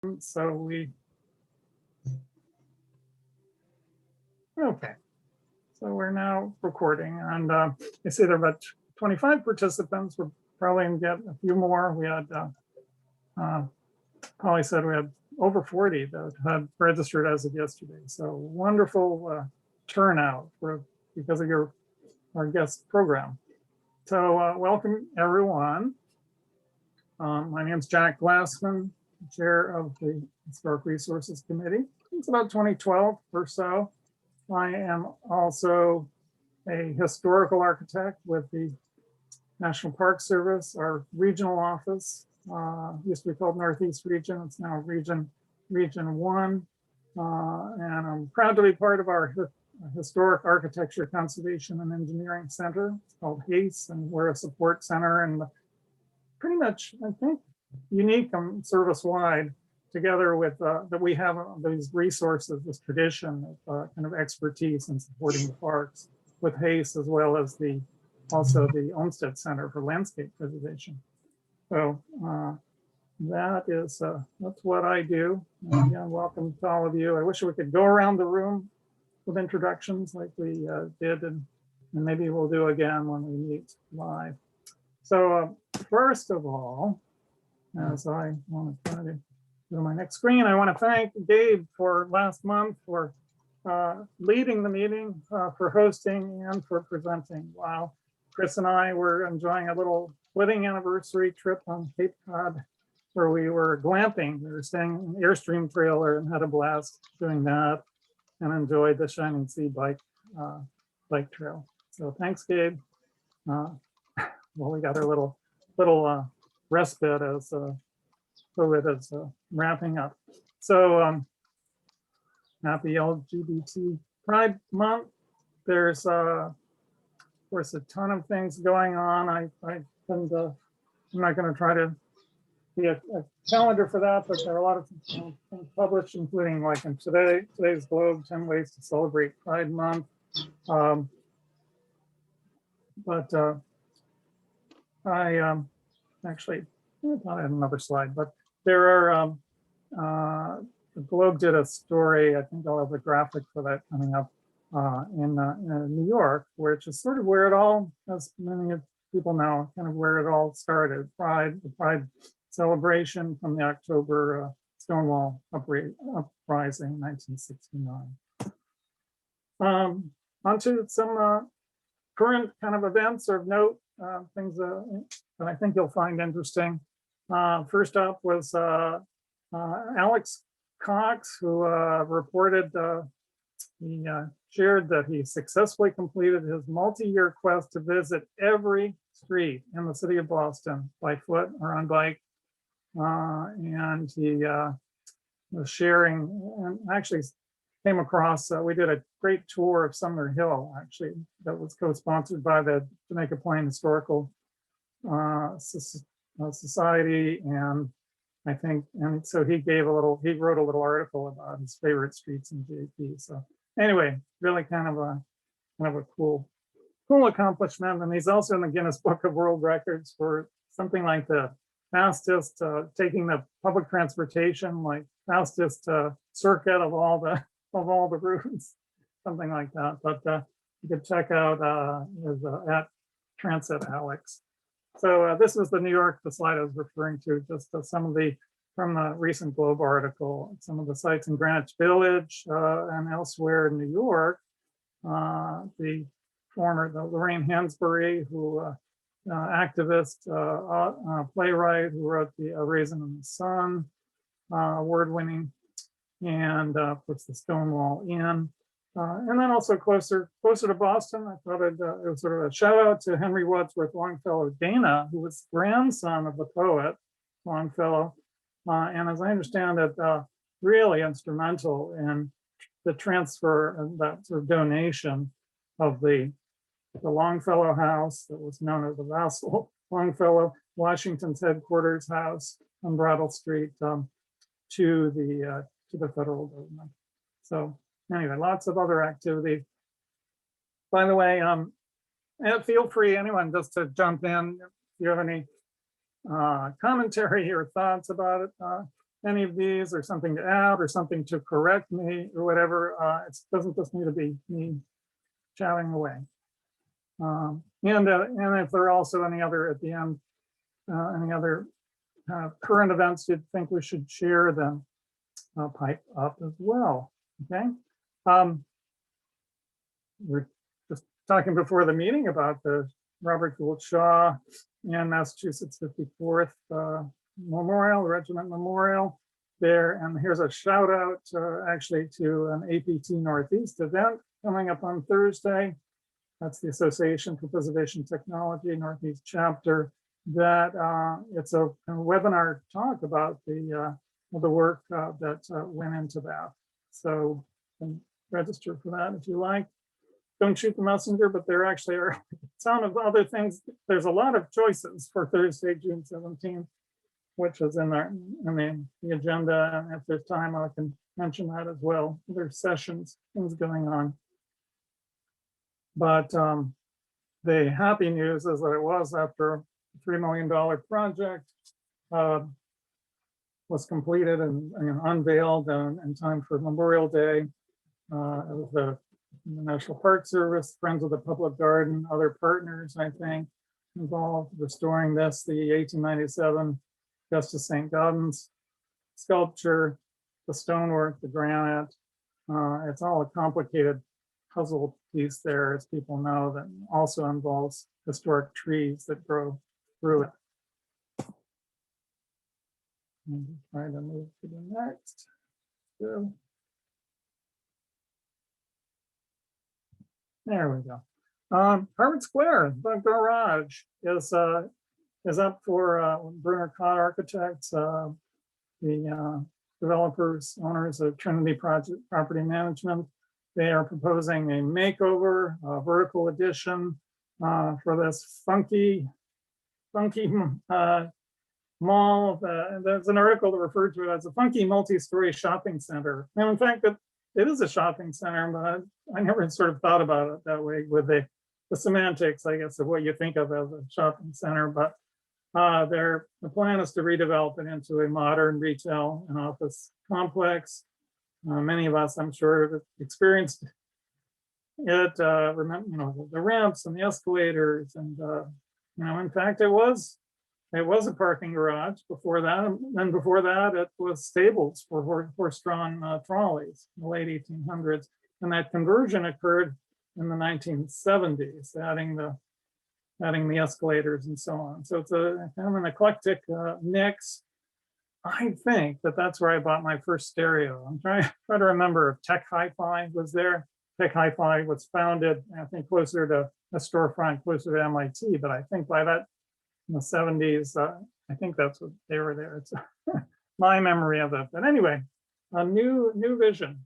So okay. So we're now recording, and I see there are about 25 participants. We're probably going to get a few more. We had, Polly said we had over 40 that had registered as of yesterday. So wonderful turnout because of our guest program. So welcome everyone. My name is Jack Glassman, chair of the Historic Resources Committee. It's about 2012 or so. I am also a historical architect with the National Park Service. Our regional office used to be called Northeast Region. It's now Region 1. And I'm proud to be part of our Historic Architecture, Conservation, and Engineering Center. It's called HACE, and we're a support center and pretty much, I think, unique and service-wide, together with that we have these resources, this tradition of kind of expertise in supporting the parks with HACE, as well as also the Olmsted Center for Landscape Preservation. So that's what I do. And again, welcome to all of you. I wish we could go around the room with introductions like we did, and maybe we'll do again when we meet live. So first of all, as I want to try to go to my next screen, I want to thank Gabe for last month for leading the meeting, for hosting, and for presenting. While Chris and I were enjoying a little wedding anniversary trip on Cape Cod, where we were glamping. We were staying in an Airstream trailer and had a blast doing that, and enjoyed the Shining Sea bike trail. So thanks, Gabe. Well, we got our little respite as COVID is wrapping up. So happy LGBT Pride Month. There's of course a ton of things going on. I'm not going to try to be a calendar for that, but there are a lot of things published, including like in today's Globe, 10 ways to celebrate Pride Month. I actually, I thought I had another slide, but there are, the Globe did a story, I think I'll have a graphic for that coming up in New York, which is sort of where it all, as many people know, kind of where it all started. The Pride celebration from the October Stonewall uprising in 1969. Onto some current kind of events of note, things that I think you'll find interesting. First up was Alex Cox, who reported he shared that he successfully completed his multi-year quest to visit every street in the city of Boston by foot or on bike. And he was sharing, and actually came across, we did a great tour of Sumner Hill, actually, that was co-sponsored by the Jamaica Plain Historical Society, and I think, and so he wrote a little article about his favorite streets in JP. So anyway, really kind of a cool accomplishment. And he's also in the Guinness Book of World Records for something like the fastest taking the public transportation, like fastest circuit of all the routes, something like that. But you could check out his at Transit Alex. So this was the New York, the slide I was referring to, just some of from the recent Globe article, some of the sites in Greenwich Village and elsewhere in New York. The Lorraine Hansberry, who activist, playwright who wrote the Raisin in the Sun, award-winning, and puts the Stonewall Inn. And then also closer to Boston, I thought it was sort of a shout out to Henry Wadsworth Longfellow Dana, who was grandson of the poet Longfellow. And as I understand it, really instrumental in the transfer and that sort of donation of the Longfellow House that was known as the Vassal Longfellow, Washington's headquarters house on Brattle Street, to the federal government. So anyway, lots of other activity. By the way, feel free, anyone, just to jump in if you have any commentary or thoughts about it. any of these or something to add or something to correct me or whatever, it doesn't just need to be me chatting away. And if there are also any other at the end, any other current events you'd think we should share, then pipe up as well. Okay. We're just talking before the meeting about the Robert Gould Shaw and Massachusetts 54th Memorial, Regiment Memorial there. And here's a shout out actually to an APT Northeast event coming up on Thursday. That's the Association for Preservation Technology Northeast chapter. That it's a webinar talk about the work that went into that. So you can register for that if you like. Don't shoot the messenger, but there actually are a ton of other things. There's a lot of choices for Thursday, June 17th, which is in the agenda. And if there's time, I can mention that as well. There's sessions, things going on. But the happy news is that it was after a $3 million project was completed and unveiled in time for Memorial Day. It was the National Park Service, Friends of the Public Garden, other partners, I think, involved restoring this, the 1897 Justice St. Gaudens sculpture, the stonework, the granite. It's all a complicated puzzle piece there, as people know, that also involves historic trees that grow through it. I'm trying to move to the next. So, there we go. Harvard Square, the garage is up for Brunner Cott Architects, the developers, owners of Trinity Project Property Management. They are proposing a makeover, a vertical addition for this funky mall. There's an article that referred to it as a funky multi-story shopping center. And in fact, it is a shopping center, but I never sort of thought about it that way with the semantics, I guess, of what you think of as a shopping center. But the plan is to redevelop it into a modern retail and office complex. Many of us, I'm sure, have experienced it. Remember, the ramps and the escalators, and in fact, it was a parking garage before that, and before that, it was stables for horse-drawn trolleys in the late 1800s, and that conversion occurred in the 1970s, adding the escalators and so on. So it's a kind of an eclectic mix. I think that's where I bought my first stereo. I'm trying to remember if Tech Hi-Fi was there. Tech Hi-Fi was founded, I think, closer to a storefront, closer to MIT, but I think by that, in the 70s, I think that's what they were there. It's my memory of it. But anyway, a new vision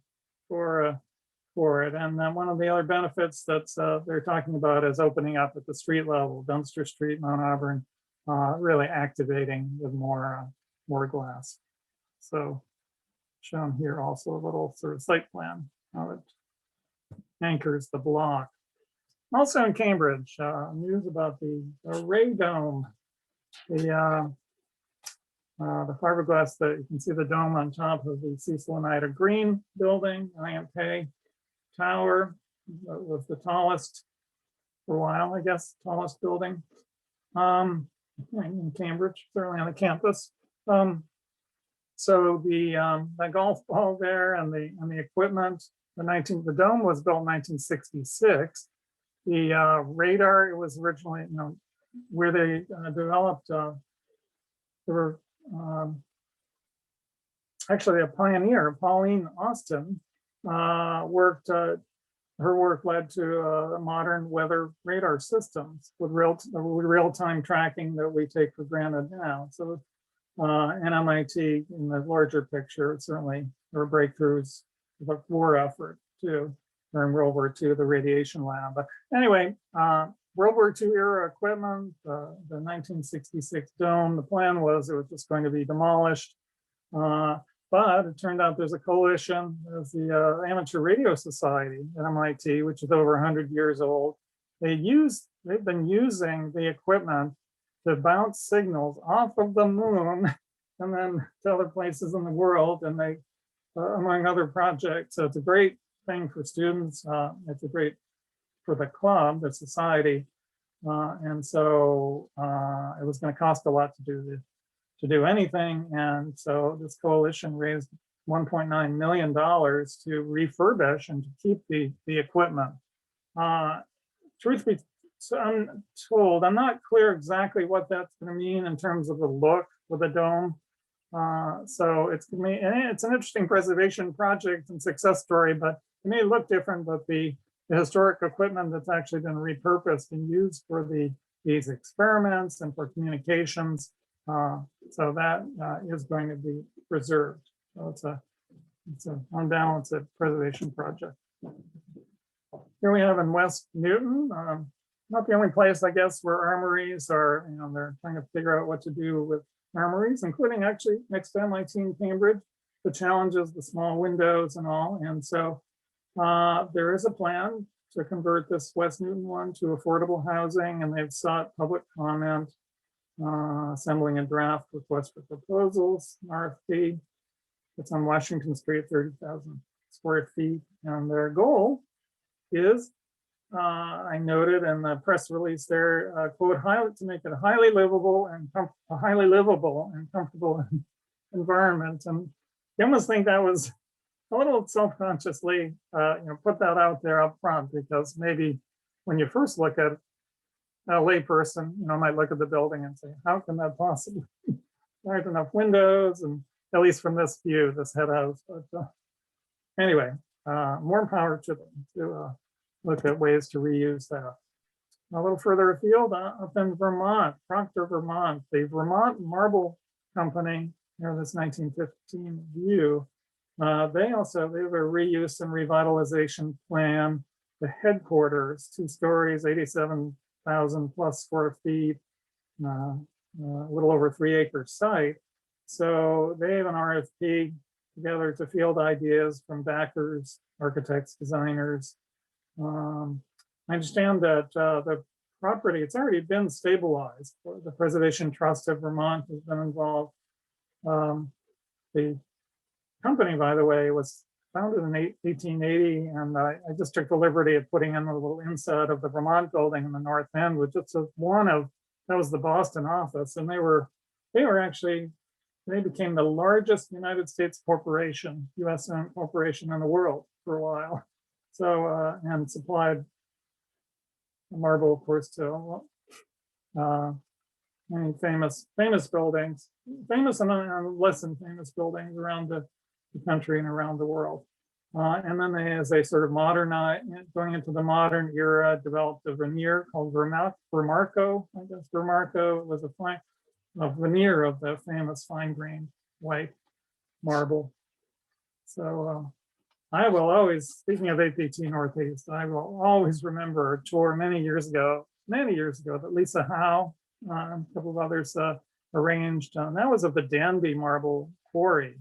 for it. And one of the other benefits that they're talking about is opening up at the street level, Dunster Street, Mount Auburn, really activating with more glass. So shown here also a little sort of site plan, how it anchors the block. Also in Cambridge, news about the Ray Dome, the fiberglass, that you can see the dome on top of the Cecil and Ida Green building, IMK Tower. That was the tallest for a while, I guess, tallest building in Cambridge, certainly on the campus. So the golf ball there and the equipment, the dome was built in 1966. The radar, it was originally, where they developed, there were actually a pioneer, Pauline Austin, worked, her work led to modern weather radar systems with real-time tracking that we take for granted now. So and MIT, in the larger picture, certainly there were breakthroughs, the war effort too, during World War II, the radiation lab. But anyway, World War II era equipment, the 1966 dome, the plan was it was just going to be demolished. But it turned out there's a coalition. There's the Amateur Radio Society at MIT, which is over 100 years old. They've been using the equipment to bounce signals off of the moon and then to other places in the world, and they, among other projects. So it's a great thing for students. It's a great for the club, the society, and so it was going to cost a lot to do anything, and so this coalition raised $1.9 million to refurbish and to keep the equipment. Truth be told, I'm not clear exactly what that's going to mean in terms of the look with the dome. So it's an interesting preservation project and success story, but it may look different. But the historic equipment that's actually been repurposed and used for these experiments and for communications. So that is going to be preserved. So it's on balance a preservation project. Here we have in West Newton, not the only place, I guess, where armories are, they're trying to figure out what to do with armories, including actually next to MIT in Cambridge, the challenges, the small windows and all. And so there is a plan to convert this West Newton one to affordable housing, and they've sought public comment, assembling a draft request for proposals, RFP. It's on Washington Street, 30,000 square feet. And their goal is, I noted in the press release there, quote, to make it a highly livable and comfortable environment. And you almost think that was a little self-consciously, put that out there up front, because maybe when you first look at a layperson, might look at the building and say, how can that possibly? There aren't enough windows, and at least from this view, this head house. But anyway, more power to them to look at ways to reuse that. A little further afield, up in Vermont, Proctor, Vermont, the Vermont Marble Company, this 1915 view, they have a reuse and revitalization plan. The headquarters, 2 stories, 87,000 plus square feet, a little over 3 acre site. So they have an RFP together to field ideas from backers, architects, designers. I understand that the property, it's already been stabilized. The Preservation Trust of Vermont has been involved. The company, by the way, was founded in 1880, and I just took the liberty of putting in a little inside of the Vermont building in the North End, which is that was the Boston office, and they became the largest United States corporation, US corporation in the world for a while. So, and supplied marble, of course, to many famous buildings, famous and less than famous buildings around the country and around the world. And then they, as they sort of modernize, going into the modern era, developed a veneer called Vermarco. I guess Vermarco was a veneer of the famous fine grained white marble. So I will always, speaking of APT Northeast, I will always remember a tour many years ago that Lisa Howe and a couple of others arranged. That was of the Danby Marble Quarry,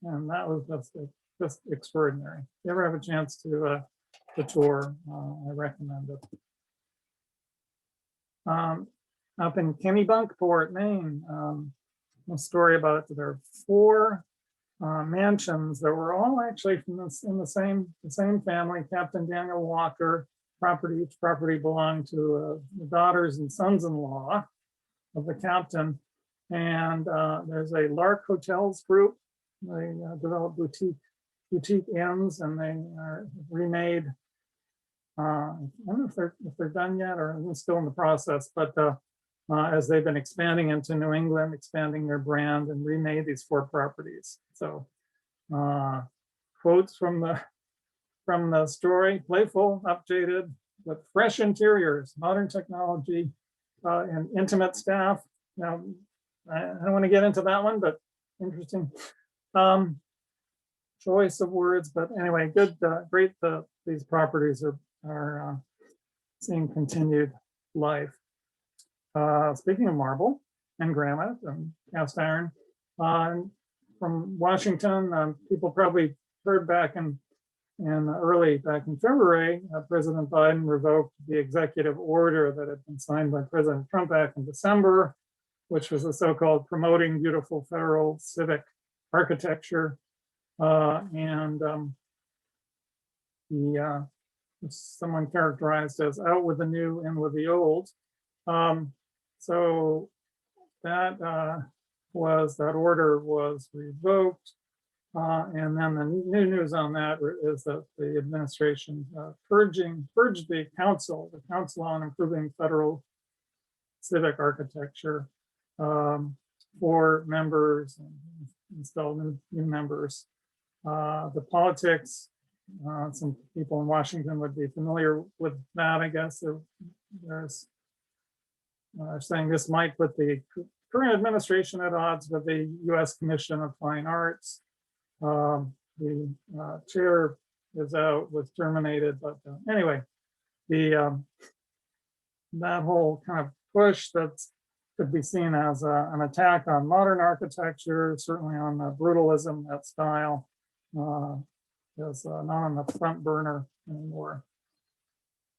and that was just extraordinary. If you ever have a chance to tour, I recommend it. Up in Kennebunkport, Maine, a story about it. There are 4 mansions that were all actually from the same family. Captain Daniel Walker property. Each property belonged to the daughters and sons-in-law of the captain. And there's a Lark Hotels group. They developed boutique inns, and they are remade. I don't know if they're done yet or still in the process, but as they've been expanding into New England, expanding their brand, and remade these 4 properties. So quotes from the story: playful, updated, with fresh interiors, modern technology, and intimate staff. Now, I don't want to get into that one, but interesting choice of words. But anyway, good, great. These properties are seeing continued life. Speaking of marble and granite and cast iron, from Washington, people probably heard back in February, President Biden revoked the executive order that had been signed by President Trump back in December, which was the so-called Promoting Beautiful Federal Civic Architecture. Someone characterized as out with the new, in with the old. So that order was revoked. And then the new news on that is that the administration purged the Council on Improving Federal Civic Architecture, 4 members, and installed new members. The politics, some people in Washington would be familiar with that, I guess. There's saying this might put the current administration at odds with the U.S. Commission of Fine Arts. The chair was terminated, but anyway, that whole kind of push that could be seen as an attack on modern architecture, certainly on the brutalism, that style, is not on the front burner anymore.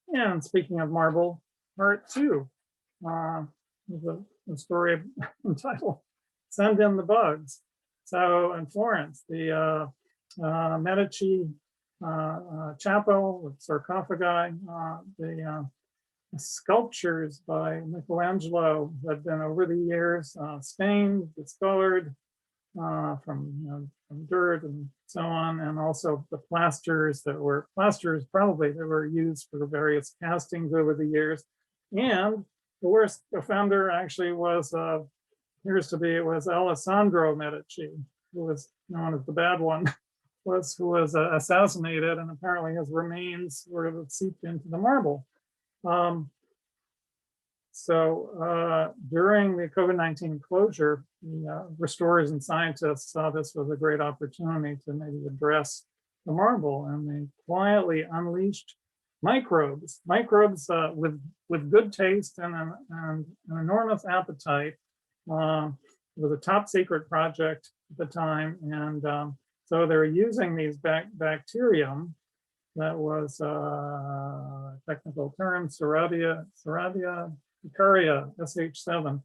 And speaking of marble, part 2, the story entitled "Send in the Bugs." So in Florence, the Medici chapel with sarcophagi, the sculptures by Michelangelo had been over the years stained, discolored from dirt and so on, and also the plasters that were used for various castings over the years. And the worst offender actually was it was Alessandro Medici, who was known as the bad one, who was assassinated, and apparently his remains were seeped into the marble. During the COVID-19 closure, the restorers and scientists saw this was a great opportunity to maybe address the marble, and they quietly unleashed microbes with good taste and an enormous appetite. It was a top secret project at the time, and so they're using these bacterium that was technical term Serratia Picaria SH7,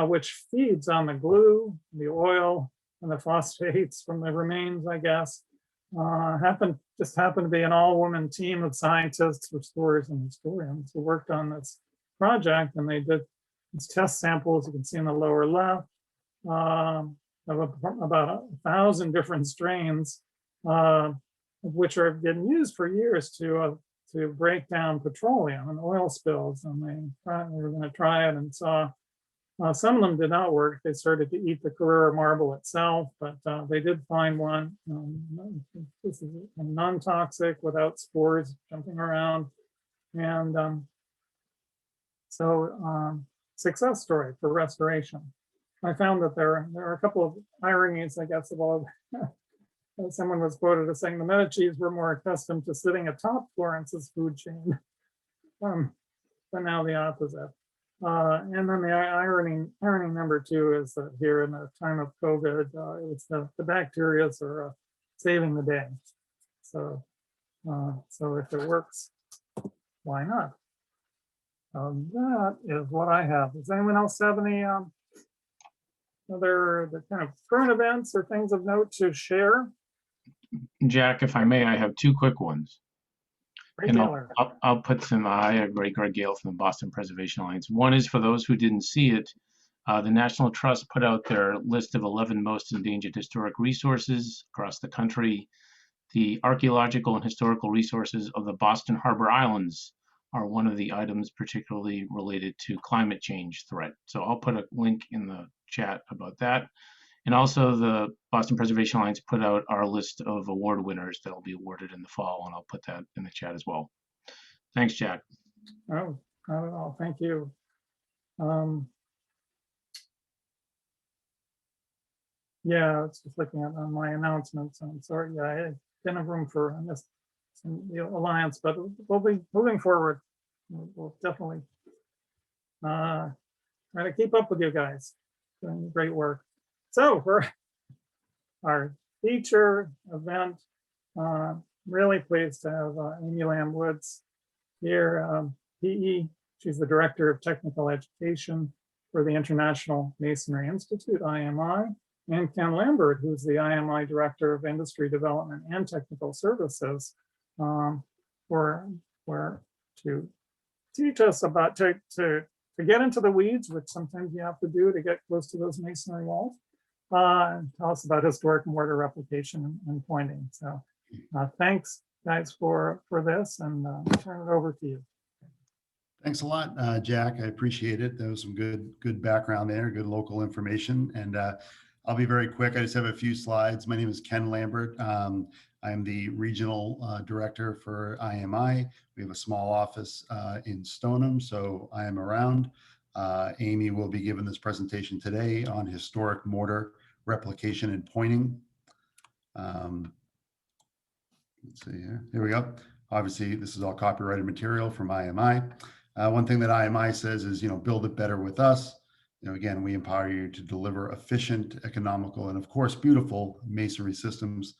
which feeds on the glue, the oil, and the phosphates from the remains, I guess. Just happened to be an all-woman team of scientists, restorers, and historians who worked on this project, and they did these test samples. You can see in the lower left of about 1,000 different strains, which are getting used for years to break down petroleum and oil spills. And they were going to try it and saw some of them did not work. They started to eat the Carrara marble itself, but they did find one. This is non-toxic, without spores jumping around. And success story for restoration. I found that there are a couple of ironies, I guess, of all. Someone was quoted as saying the Medicis were more accustomed to sitting atop Florence's food chain, but now the opposite. And then the irony number 2 is that here in the time of COVID, it's the bacteria are saving the day. So if it works, why not? That is what I have. Does anyone else have any other kind of current events or things of note to share? Jack, if I may, I have 2 quick ones. Great, and I'll put some. I agree, Greg Gale from the Boston Preservation Alliance. One is for those who didn't see it. The National Trust put out their list of 11 most endangered historic resources across the country. The archaeological and historical resources of the Boston Harbor Islands are one of the items particularly related to climate change threat. So I'll put a link in the chat about that. And also the Boston Preservation Alliance put out our list of award winners that will be awarded in the fall, and I'll put that in the chat as well. Thanks, Jack. Oh, not at all. Thank you. Yeah, it's just looking at my announcements. I'm sorry, yeah, I didn't have room for the Alliance, but we'll be moving forward. We'll definitely try to keep up with you guys. Doing great work. So for our feature event, really pleased to have Amy Lamb Woods here, PE. She's the Director of Technical Education for the International Masonry Institute, IMI, and Ken Lambert, who's the IMI Director of Industry Development and Technical Services, for to teach us about, to get into the weeds, which sometimes you have to do to get close to those masonry walls, and tell us about historic mortar replication and pointing. So thanks, guys, for this, and I'll turn it over to you. Thanks a lot, Jack. I appreciate it. There was some good background there, good local information. And I'll be very quick. I just have a few slides. My name is Ken Lambert. I am the regional director for IMI. We have a small office in Stoneham, so I am around. Amy will be giving this presentation today on historic mortar replication and pointing. Let's see here. Here we go. Obviously, this is all copyrighted material from IMI. One thing that IMI says is, build it better with us. Again, we empower you to deliver efficient, economical, and of course, beautiful masonry systems.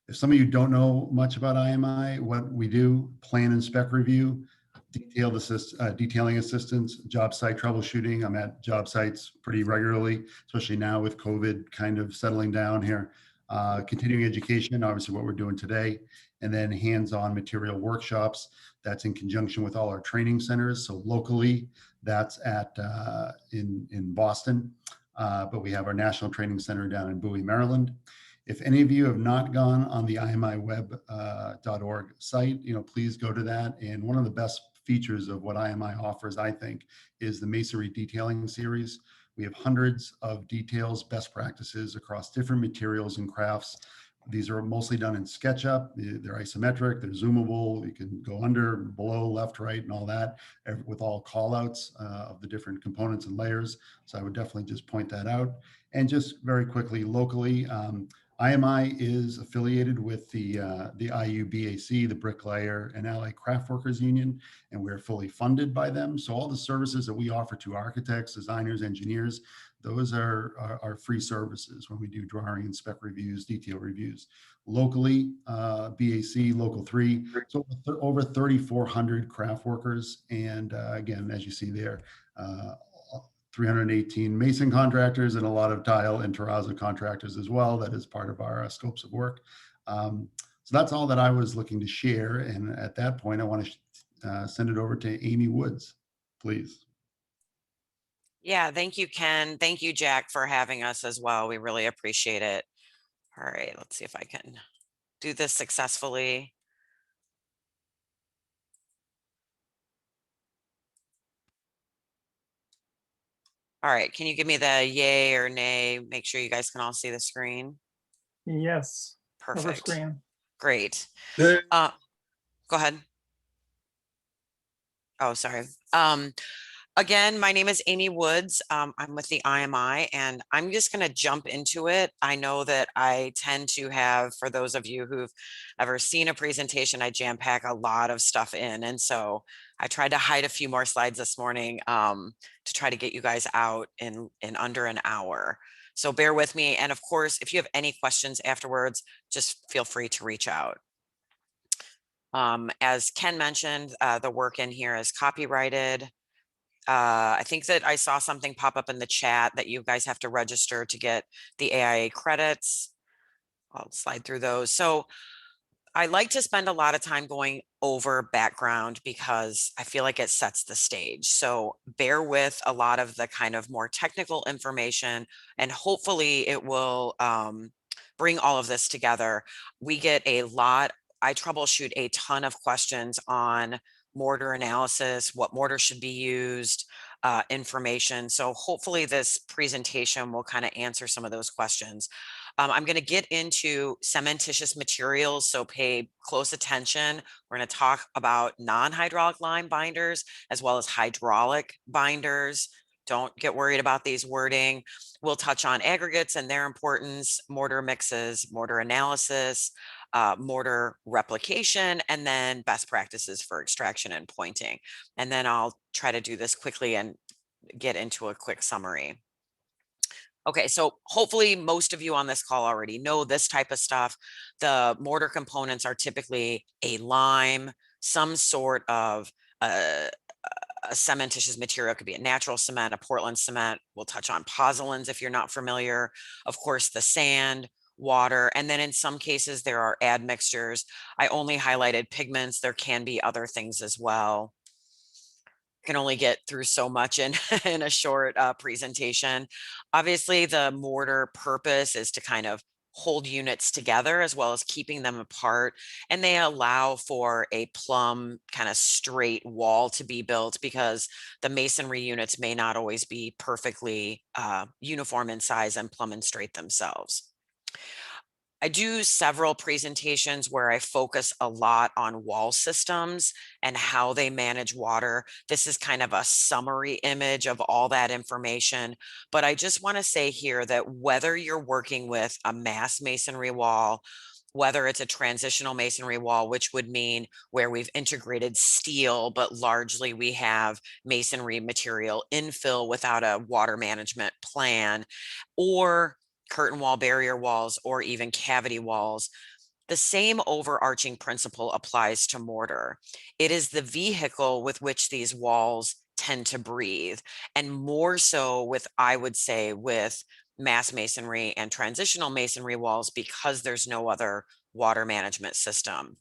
If some of you don't know much about IMI, what we do: plan and spec review, detailing assistance, job site troubleshooting. I'm at job sites pretty regularly, especially now with COVID kind of settling down here. Continuing education, obviously what we're doing today, and then hands-on material workshops. That's in conjunction with all our training centers. So locally, that's at in Boston, but we have our national training center down in Bowie, Maryland. If any of you have not gone on the imiweb.org site, please go to that. And one of the best features of what IMI offers, I think, is the masonry detailing series. We have hundreds of details, best practices across different materials and crafts. These are mostly done in SketchUp. They're isometric, they're zoomable. You can go under, below, left, right, and all that, with all call outs of the different components and layers. So I would definitely just point that out. And just very quickly, locally, IMI is affiliated with the IUBAC, the Bricklayer and Allied Craftworkers Union, and we're fully funded by them. So all the services that we offer to architects, designers, engineers, those are free services when we do drawing and spec reviews, detail reviews. Locally, BAC, Local 3, so over 3,400 craft workers. And again, as you see there, 318 mason contractors and a lot of tile and terrazzo contractors as well. That is part of our scopes of work. So that's all that I was looking to share. And at that point, I want to send it over to Amy Woods, please. Yeah, thank you, Ken. Thank you, Jack, for having us as well. We really appreciate it. All right, let's see if I can do this successfully. All right, can you give me the yay or nay? Make sure you guys can all see the screen. Yes. Perfect. Screen. Great. Hey. Go ahead. Oh, sorry. Again, my name is Amy Woods. I'm with the IMI, and I'm just going to jump into it. I know that I tend to have, for those of you who've ever seen a presentation, I jam pack a lot of stuff in. And so I tried to hide a few more slides this morning to try to get you guys out in under an hour. So bear with me. And of course, if you have any questions afterwards, just feel free to reach out. As Ken mentioned, the work in here is copyrighted. I think that I saw something pop up in the chat that you guys have to register to get the AIA credits. I'll slide through those. So I like to spend a lot of time going over background because I feel like it sets the stage. So bear with a lot of the kind of more technical information, and hopefully it will bring all of this together. We get a lot, I troubleshoot a ton of questions on mortar analysis, what mortar should be used, information. So hopefully this presentation will kind of answer some of those questions. I'm going to get into cementitious materials, so pay close attention. We're going to talk about non-hydraulic lime binders as well as hydraulic binders. Don't get worried about these wording. We'll touch on aggregates and their importance, mortar mixes, mortar analysis, mortar replication, and then best practices for extraction and pointing. And then I'll try to do this quickly and get into a quick summary. Okay, so hopefully most of you on this call already know this type of stuff. The mortar components are typically a lime, some sort of a cementitious material. It could be a natural cement, a Portland cement. We'll touch on pozzolans if you're not familiar. Of course, the sand, water, and then in some cases there are admixtures. I only highlighted pigments. There can be other things as well. Can only get through so much in in a short presentation. Obviously, the mortar purpose is to kind of hold units together as well as keeping them apart, and they allow for a plumb kind of straight wall to be built because the masonry units may not always be perfectly uniform in size and plumb and straight themselves. I do several presentations where I focus a lot on wall systems and how they manage water. This is kind of a summary image of all that information, but I just want to say here that whether you're working with a mass masonry wall, whether it's a transitional masonry wall, which would mean where we've integrated steel, but largely we have masonry material infill without a water management plan, or curtain wall, barrier walls, or even cavity walls, the same overarching principle applies to mortar. It is the vehicle with which these walls tend to breathe, and more so with, I would say, with mass masonry and transitional masonry walls because there's no other water management system.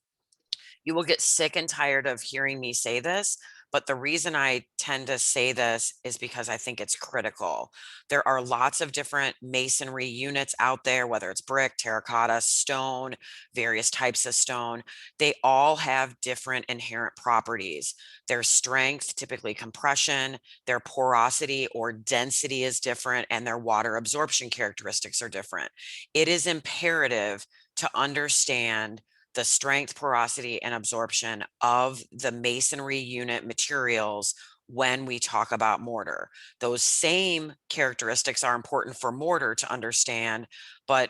You will get sick and tired of hearing me say this, but the reason I tend to say this is because I think it's critical. There are lots of different masonry units out there, whether it's brick, terracotta, stone, various types of stone. They all have different inherent properties. Their strength, typically compression, their porosity or density is different, and their water absorption characteristics are different. It is imperative to understand the strength, porosity, and absorption of the masonry unit materials when we talk about mortar. Those same characteristics are important for mortar to understand, but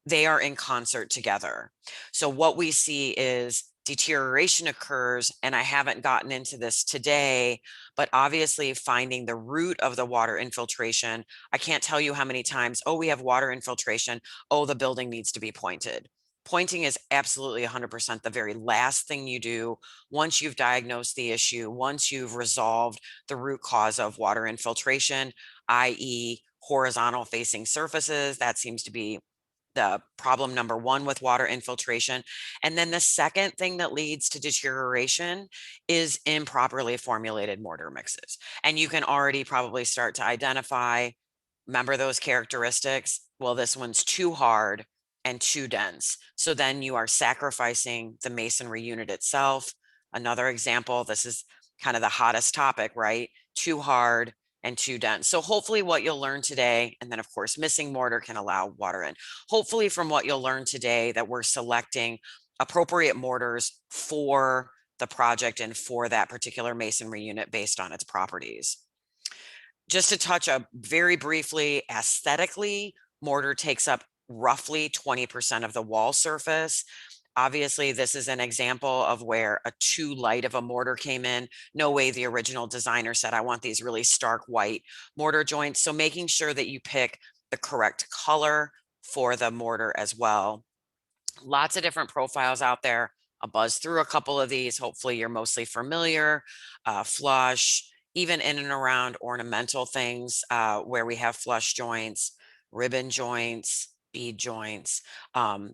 they are in concert together. So what we see is deterioration occurs, and I haven't gotten into this today, but obviously finding the root of the water infiltration. I can't tell you how many times, oh, we have water infiltration. Oh, the building needs to be pointed. Pointing is absolutely 100% the very last thing you do once you've diagnosed the issue, once you've resolved the root cause of water infiltration, i.e. horizontal facing surfaces. That seems to be the problem number one with water infiltration. And then the second thing that leads to deterioration is improperly formulated mortar mixes. And you can already probably start to identify, remember those characteristics? Well, this one's too hard and too dense. So then you are sacrificing the masonry unit itself. Another example, this is kind of the hottest topic, right? Too hard and too dense. So hopefully what you'll learn today, and then of course, missing mortar can allow water in. Hopefully from what you'll learn today that we're selecting appropriate mortars for the project and for that particular masonry unit based on its properties. Just to touch up very briefly, aesthetically, mortar takes up roughly 20% of the wall surface. Obviously, this is an example of where a too light of a mortar came in. No way the original designer said, I want these really stark white mortar joints. So making sure that you pick the correct color for the mortar as well. Lots of different profiles out there. I'll buzz through a couple of these. Hopefully you're mostly familiar. Flush, even in and around ornamental things where we have flush joints, ribbon joints, bead joints.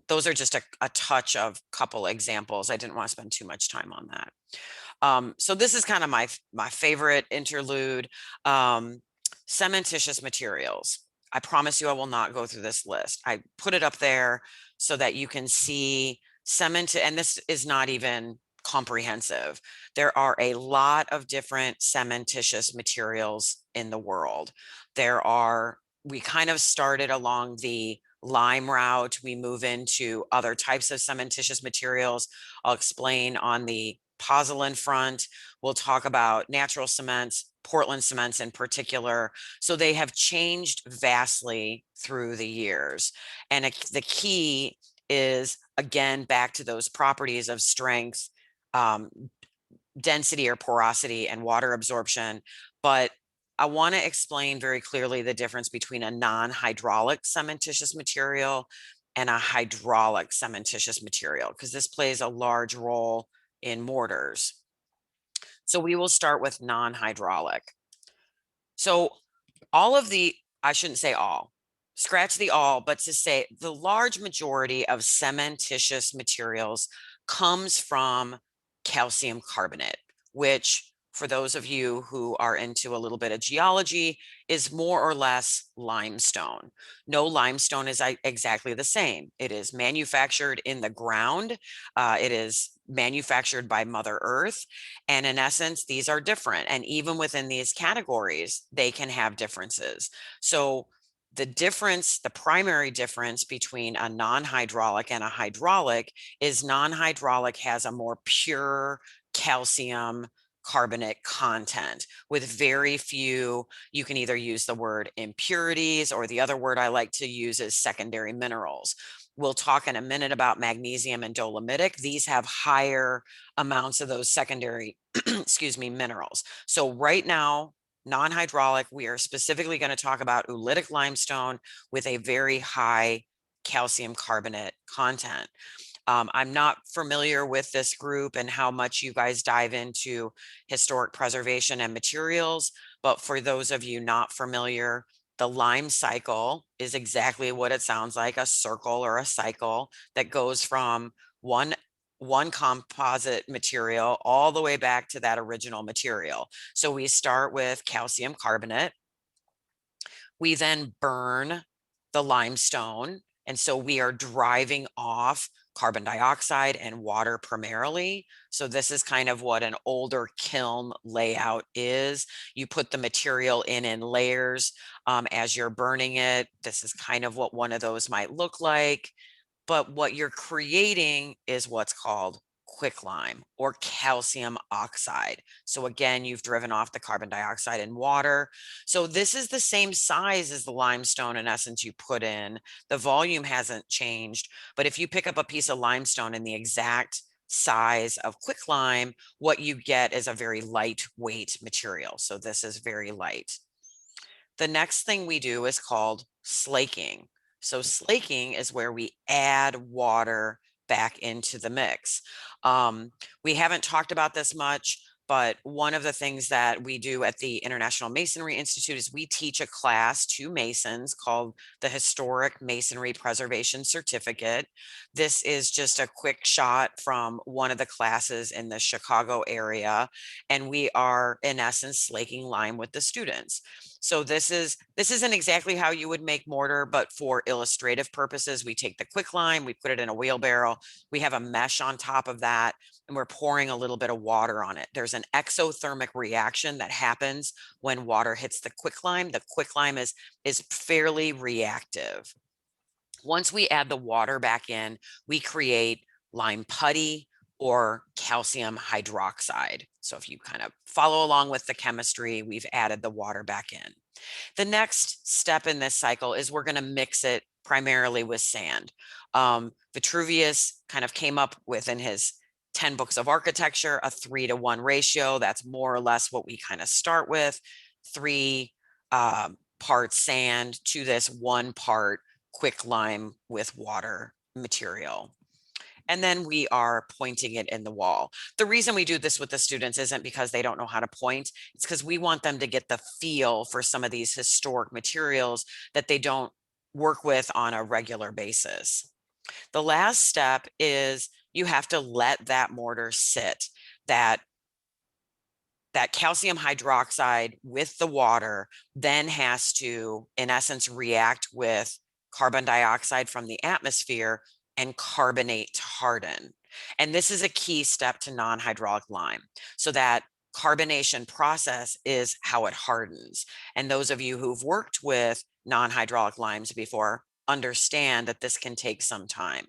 Those are just a touch of couple examples. I didn't want to spend too much time on that. So this is kind of my favorite interlude. Cementitious materials. I promise you I will not go through this list. I put it up there so that you can see cement, and this is not even comprehensive. There are a lot of different cementitious materials in the world. We kind of started along the lime route. We move into other types of cementitious materials. I'll explain on the pozzolan front. We'll talk about natural cements, Portland cements in particular. So they have changed vastly through the years. And the key is, again, back to those properties of strength, density or porosity, and water absorption. But I want to explain very clearly the difference between a non-hydraulic cementitious material and a hydraulic cementitious material, because this plays a large role in mortars. So we will start with non-hydraulic. So all of the, I shouldn't say all, scratch the all, but to say the large majority of cementitious materials comes from calcium carbonate, which for those of you who are into a little bit of geology is more or less limestone. No limestone is exactly the same. It is manufactured in the ground. It is manufactured by Mother Earth. And in essence, these are different. And even within these categories, they can have differences. So the difference, the primary difference between a non-hydraulic and a hydraulic is non-hydraulic has a more pure calcium carbonate content with very few, you can either use the word impurities, or the other word I like to use is secondary minerals. We'll talk in a minute about magnesium and dolomitic. These have higher amounts of those secondary, excuse me, minerals. So right now, non-hydraulic, we are specifically going to talk about oolitic limestone with a very high calcium carbonate content. I'm not familiar with this group and how much you guys dive into historic preservation and materials, but for those of you not familiar, the lime cycle is exactly what it sounds like, a circle or a cycle that goes from one composite material all the way back to that original material. So we start with calcium carbonate. We then burn the limestone. And so we are driving off carbon dioxide and water primarily. So this is kind of what an older kiln layout is. You put the material in layers as you're burning it. This is kind of what one of those might look like. But what you're creating is what's called quicklime or calcium oxide. So again, you've driven off the carbon dioxide and water. So this is the same size as the limestone in essence you put in. The volume hasn't changed, but if you pick up a piece of limestone in the exact size of quicklime, what you get is a very lightweight material. So this is very light. The next thing we do is called slaking. So slaking is where we add water back into the mix. We haven't talked about this much, but one of the things that we do at the International Masonry Institute is we teach a class to masons called the Historic Masonry Preservation Certificate. This is just a quick shot from one of the classes in the Chicago area, and we are in essence slaking lime with the students. So this isn't exactly how you would make mortar, but for illustrative purposes, we take the quicklime, we put it in a wheelbarrow, we have a mesh on top of that, and we're pouring a little bit of water on it. There's an exothermic reaction that happens when water hits the quicklime. The quicklime is fairly reactive. Once we add the water back in, we create lime putty or calcium hydroxide. So if you kind of follow along with the chemistry, we've added the water back in. The next step in this cycle is we're going to mix it primarily with sand. Vitruvius kind of came up with in his 10 books of architecture a 3-to-1 ratio. That's more or less what we kind of start with. 3 parts sand to this 1 part quicklime with water material. And then we are pointing it in the wall. The reason we do this with the students isn't because they don't know how to point. It's because we want them to get the feel for some of these historic materials that they don't work with on a regular basis. The last step is you have to let that mortar sit. That calcium hydroxide with the water then has to, in essence, react with carbon dioxide from the atmosphere and carbonate to harden. And this is a key step to non-hydraulic lime. So that carbonation process is how it hardens. And those of you who've worked with non-hydraulic limes before understand that this can take some time.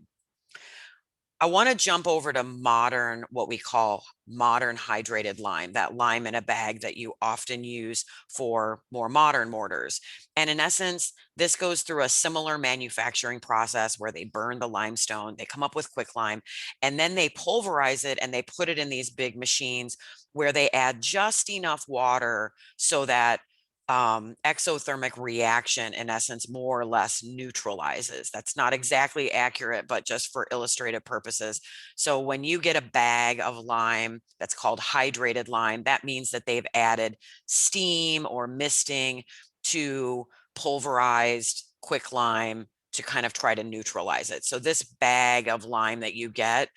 I want to jump over to modern, what we call modern hydrated lime, that lime in a bag that you often use for more modern mortars. And in essence, this goes through a similar manufacturing process where they burn the limestone, they come up with quicklime, and then they pulverize it and they put it in these big machines where they add just enough water so that exothermic reaction, in essence, more or less neutralizes. That's not exactly accurate, but just for illustrative purposes. So when you get a bag of lime that's called hydrated lime, that means that they've added steam or misting to pulverized quicklime to kind of try to neutralize it. So this bag of lime that you get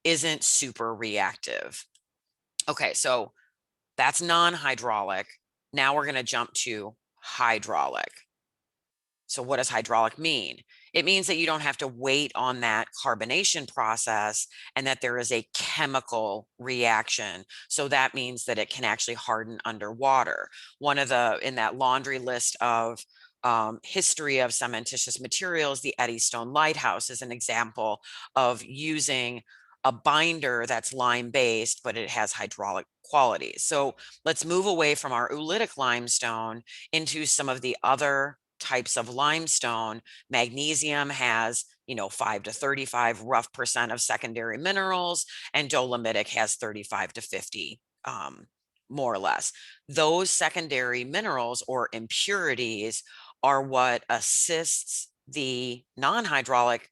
isn't super reactive. Okay, so that's non-hydraulic. Now we're going to jump to hydraulic. So what does hydraulic mean? It means that you don't have to wait on that carbonation process and that there is a chemical reaction. So that means that it can actually harden underwater. One of the, in that laundry list of history of cementitious materials, the Eddystone Lighthouse is an example of using a binder that's lime-based, but it has hydraulic qualities. So let's move away from our oolitic limestone into some of the other types of limestone. Magnesium has, 5 to 35 rough % of secondary minerals, and dolomitic has 35 to 50, more or less. Those secondary minerals or impurities are what assists the non-hydraulic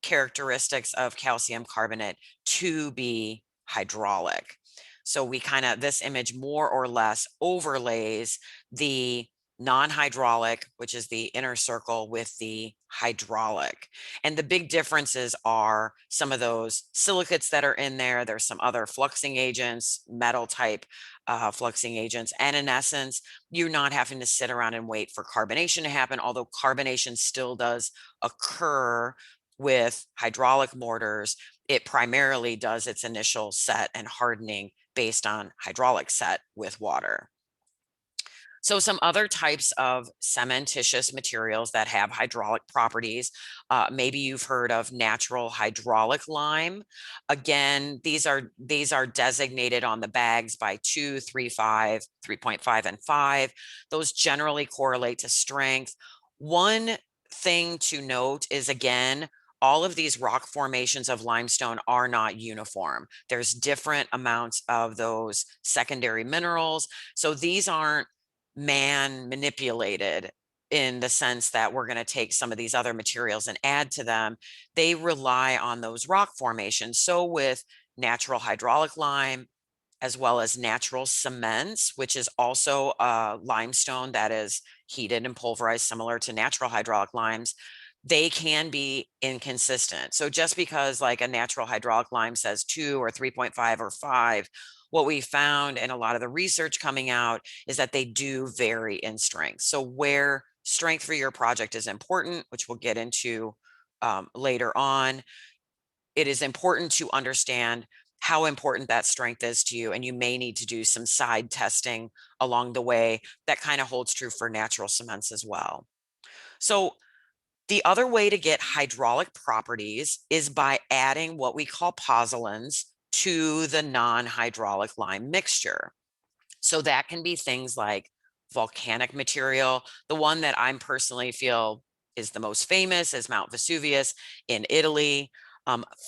characteristics of calcium carbonate to be hydraulic. So we this image more or less overlays the non-hydraulic, which is the inner circle, with the hydraulic. And the big differences are some of those silicates that are in there. There's some other fluxing agents, metal type fluxing agents. And in essence, you're not having to sit around and wait for carbonation to happen, although carbonation still does occur with hydraulic mortars. It primarily does its initial set and hardening based on hydraulic set with water. So some other types of cementitious materials that have hydraulic properties, maybe you've heard of natural hydraulic lime. Again, these are designated on the bags by 2, 3, 5, 3.5, and 5. Those generally correlate to strength. One thing to note is, again, all of these rock formations of limestone are not uniform. There's different amounts of those secondary minerals. So these aren't man manipulated in the sense that we're going to take some of these other materials and add to them. They rely on those rock formations. So with natural hydraulic lime, as well as natural cements, which is also a limestone that is heated and pulverized similar to natural hydraulic limes, they can be inconsistent. So just because like a natural hydraulic lime says 2 or 3.5 or 5, what we found in a lot of the research coming out is that they do vary in strength. So where strength for your project is important, which we'll get into later on, it is important to understand how important that strength is to you. And you may need to do some side testing along the way. That kind of holds true for natural cements as well. So the other way to get hydraulic properties is by adding what we call pozzolans to the non-hydraulic lime mixture. So that can be things like volcanic material. The one that I'm personally feel is the most famous is Mount Vesuvius in Italy.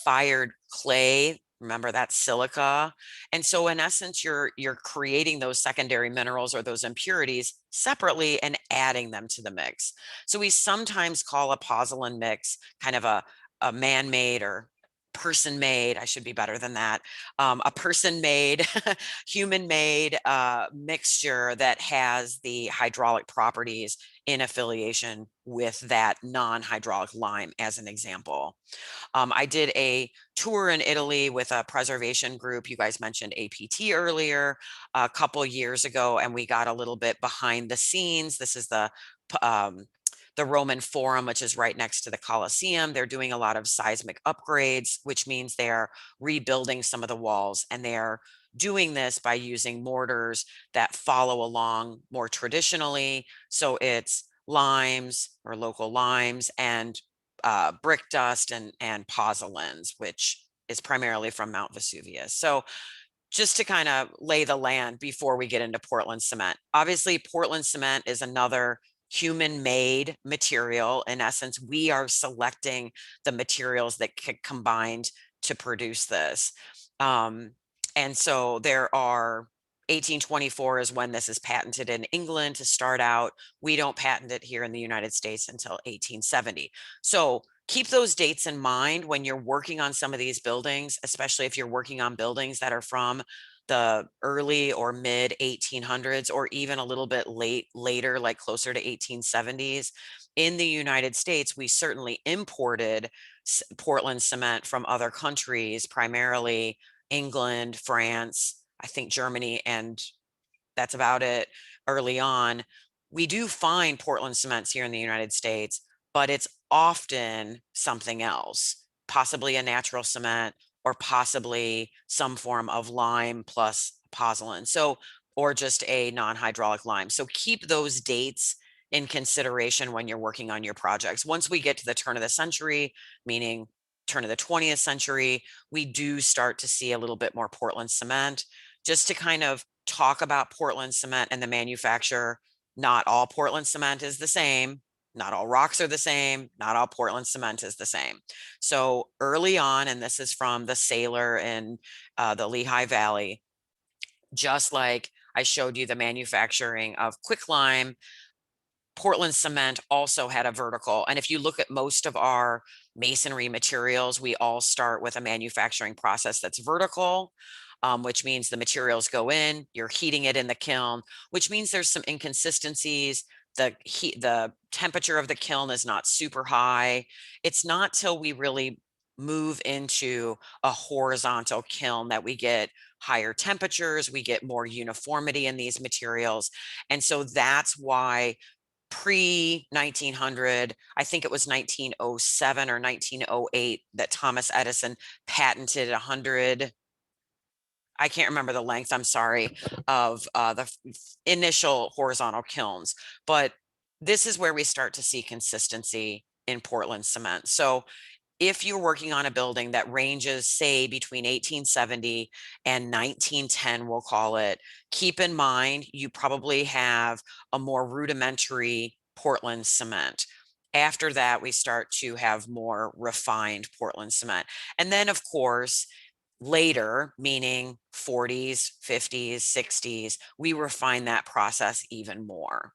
Fired clay, remember that's silica. And so in essence, you're creating those secondary minerals or those impurities separately and adding them to the mix. So we sometimes call a pozzolan mix kind of a man-made or person-made, I should be better than that, a person-made, human-made mixture that has the hydraulic properties in affiliation with that non-hydraulic lime, as an example. I did a tour in Italy with a preservation group. You guys mentioned APT earlier, a couple years ago, and we got a little bit behind the scenes. This is the Roman Forum, which is right next to the Colosseum. They're doing a lot of seismic upgrades, which means they're rebuilding some of the walls, and they're doing this by using mortars that follow along more traditionally. So it's limes or local limes and brick dust and pozzolans, which is primarily from Mount Vesuvius. So just to kind of lay the land before we get into Portland cement. Obviously, Portland cement is another human-made material. In essence, we are selecting the materials that get combined to produce this. And so there are 1824 is when this is patented in England to start out. We don't patent it here in the United States until 1870. So keep those dates in mind when you're working on some of these buildings, especially if you're working on buildings that are from the early or mid 1800s, or even a little bit later, like closer to 1870s. In the United States, we certainly imported Portland cement from other countries, primarily England, France, I think Germany, and that's about it early on. We do find Portland cements here in the United States, but it's often something else, possibly a natural cement or possibly some form of lime plus pozzolan. So, or just a non-hydraulic lime. So keep those dates in consideration when you're working on your projects. Once we get to the turn of the century, meaning turn of the 20th century, we do start to see a little bit more Portland cement. Just to kind of talk about Portland cement and the manufacturer, not all Portland cement is the same. Not all rocks are the same. Not all Portland cement is the same. So early on, and this is from the Sailor in the Lehigh Valley, just like I showed you the manufacturing of Quicklime, Portland cement also had a vertical. And if you look at most of our masonry materials, we all start with a manufacturing process that's vertical, which means the materials go in, you're heating it in the kiln, which means there's some inconsistencies. The temperature of the kiln is not super high. It's not till we really move into a horizontal kiln that we get higher temperatures, we get more uniformity in these materials. And so that's why pre 1900, I think it was 1907 or 1908 that Thomas Edison patented 100, I can't remember the length, I'm sorry, of the initial horizontal kilns. But this is where we start to see consistency in Portland cement. So if you're working on a building that ranges, say, between 1870 and 1910, we'll call it, keep in mind you probably have a more rudimentary Portland cement. After that, we start to have more refined Portland cement. And then, of course, later, meaning 40s, 50s, 60s, we refine that process even more.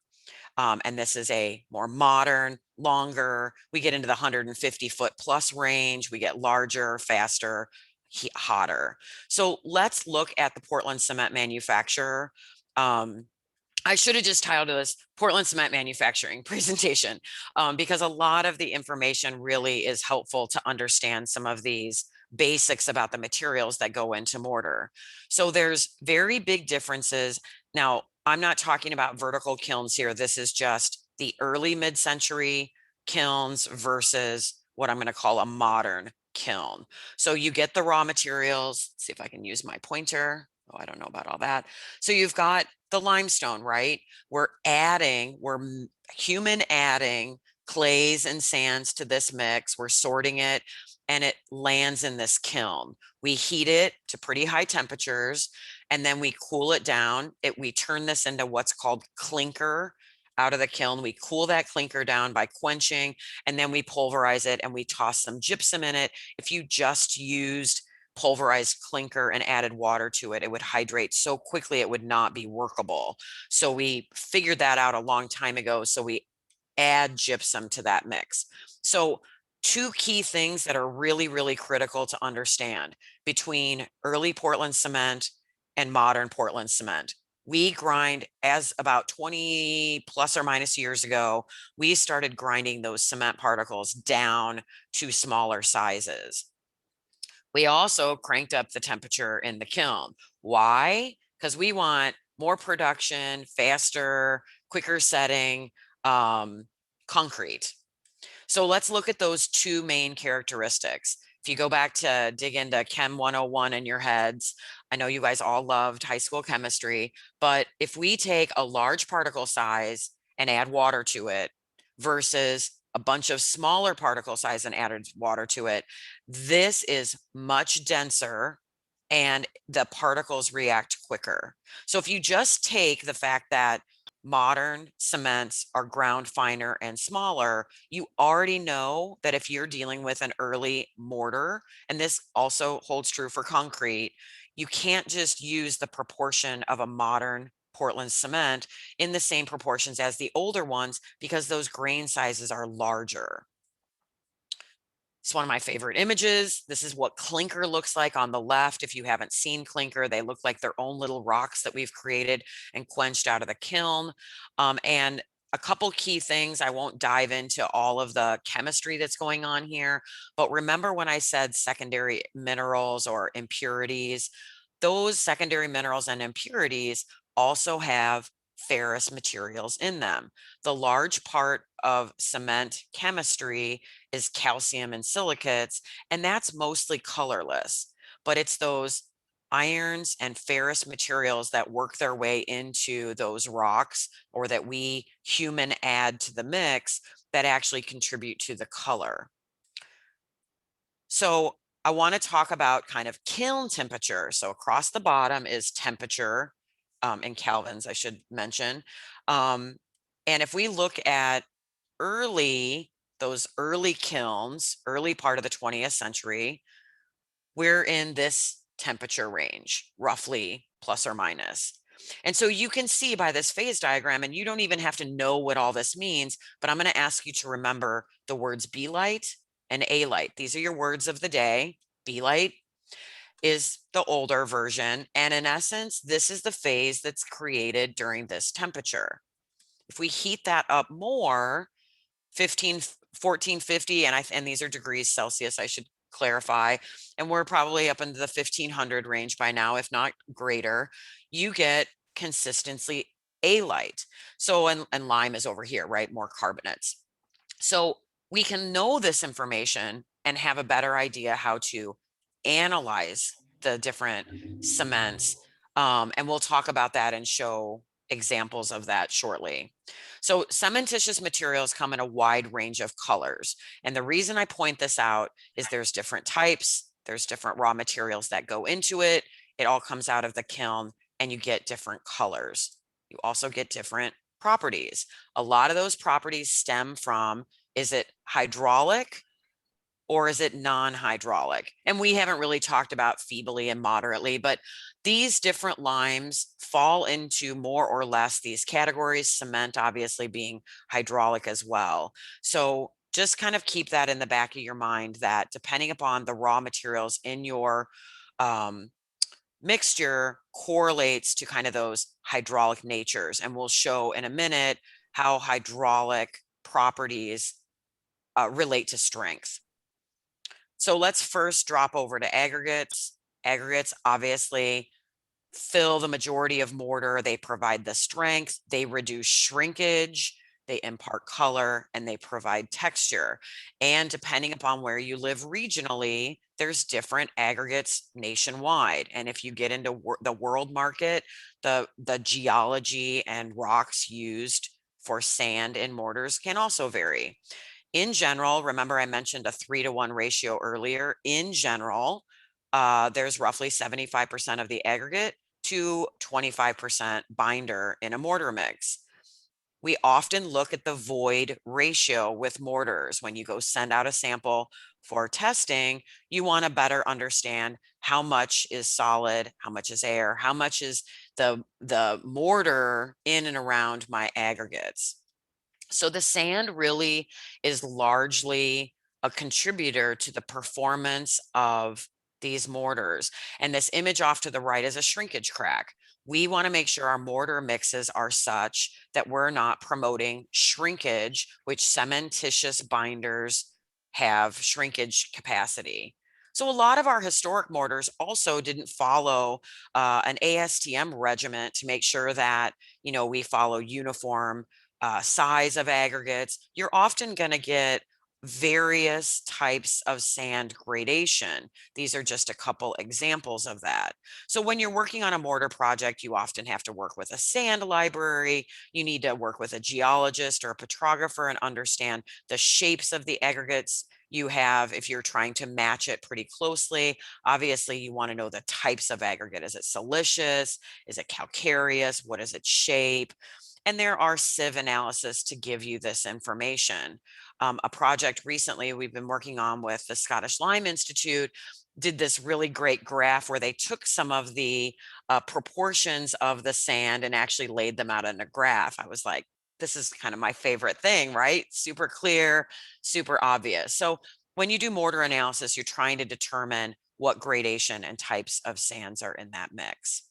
And this is a more modern, longer, we get into the 150-foot plus range, we get larger, faster, hotter. So let's look at the Portland cement manufacturer. I should have just titled this Portland Cement Manufacturing Presentation, because a lot of the information really is helpful to understand some of these basics about the materials that go into mortar. So there's very big differences. Now, I'm not talking about vertical kilns here. This is just the early mid-century kilns versus what I'm going to call a modern kiln. So you get the raw materials. Let's see if I can use my pointer. Oh, I don't know about all that. So you've got the limestone, right? We're human adding clays and sands to this mix. We're sorting it and it lands in this kiln. We heat it to pretty high temperatures and then we cool it down. We turn this into what's called clinker out of the kiln. We cool that clinker down by quenching and then we pulverize it and we toss some gypsum in it. If you just used pulverized clinker and added water to it, it would hydrate so quickly it would not be workable. So we figured that out a long time ago. So we add gypsum to that mix. So two key things that are really, really critical to understand between early Portland cement and modern Portland cement. We grind, as about 20 plus or minus years ago, we started grinding those cement particles down to smaller sizes. We also cranked up the temperature in the kiln. Why? Because we want more production, faster, quicker setting concrete. So let's look at those two main characteristics. If you go back to dig into Chem 101 in your heads, I know you guys all loved high school chemistry, but if we take a large particle size and add water to it versus a bunch of smaller particle size and added water to it, this is much denser and the particles react quicker. So if you just take the fact that modern cements are ground finer and smaller, you already know that if you're dealing with an early mortar, and this also holds true for concrete, you can't just use the proportion of a modern Portland cement in the same proportions as the older ones because those grain sizes are larger. It's one of my favorite images. This is what clinker looks like on the left. If you haven't seen clinker, they look like their own little rocks that we've created and quenched out of the kiln. And a couple key things, I won't dive into all of the chemistry that's going on here, but remember when I said secondary minerals or impurities, those secondary minerals and impurities also have ferrous materials in them. The large part of cement chemistry is calcium and silicates, and that's mostly colorless, but it's those irons and ferrous materials that work their way into those rocks or that we human add to the mix that actually contribute to the color. So I want to talk about kind of kiln temperature. So across the bottom is temperature in kelvins, I should mention. And if we look at those early kilns, early part of the 20th century, we're in this temperature range, roughly plus or minus. And so you can see by this phase diagram, and you don't even have to know what all this means, but I'm going to ask you to remember the words B light and A light. These are your words of the day. B light is the older version. And in essence, this is the phase that's created during this temperature. If we heat that up more, 1450, and these are degrees Celsius, I should clarify, and we're probably up into the 1500 range by now, if not greater, you get consistency A light. So, and lime is over here, right? More carbonates. So we can know this information and have a better idea how to analyze the different cements. And we'll talk about that and show examples of that shortly. So cementitious materials come in a wide range of colors. And the reason I point this out is there's different types, there's different raw materials that go into it. It all comes out of the kiln and you get different colors. You also get different properties. A lot of those properties stem from, is it hydraulic or is it non-hydraulic? And we haven't really talked about feebly and moderately, but these different limes fall into more or less these categories, cement obviously being hydraulic as well. So just kind of keep that in the back of your mind that depending upon the raw materials in your mixture correlates to kind of those hydraulic natures. And we'll show in a minute how hydraulic properties relate to strength. So let's first drop over to aggregates. Aggregates obviously fill the majority of mortar. They provide the strength, they reduce shrinkage, they impart color, and they provide texture. And depending upon where you live regionally, there's different aggregates nationwide. And if you get into the world market, the geology and rocks used for sand in mortars can also vary. In general, remember I mentioned a 3-to-1 ratio earlier. In general, there's roughly 75% of the aggregate to 25% binder in a mortar mix. We often look at the void ratio with mortars. When you go send out a sample for testing, you want to better understand how much is solid, how much is air, how much is the mortar in and around my aggregates. So the sand really is largely a contributor to the performance of these mortars. And this image off to the right is a shrinkage crack. We want to make sure our mortar mixes are such that we're not promoting shrinkage, which cementitious binders have shrinkage capacity. So a lot of our historic mortars also didn't follow an ASTM regimen to make sure that, you know, we follow uniform size of aggregates. You're often going to get various types of sand gradation. These are just a couple examples of that. So when you're working on a mortar project, you often have to work with a sand library. You need to work with a geologist or a petrographer and understand the shapes of the aggregates you have if you're trying to match it pretty closely. Obviously, you want to know the types of aggregate. Is it silicious? Is it calcareous? What is its shape? And there are sieve analysis to give you this information. A project recently we've been working on with the Scottish Lime Institute did this really great graph where they took some of the proportions of the sand and actually laid them out in a graph. I was like, this is kind of my favorite thing, right? Super clear, super obvious. So when you do mortar analysis, you're trying to determine what gradation and types of sands are in that mix.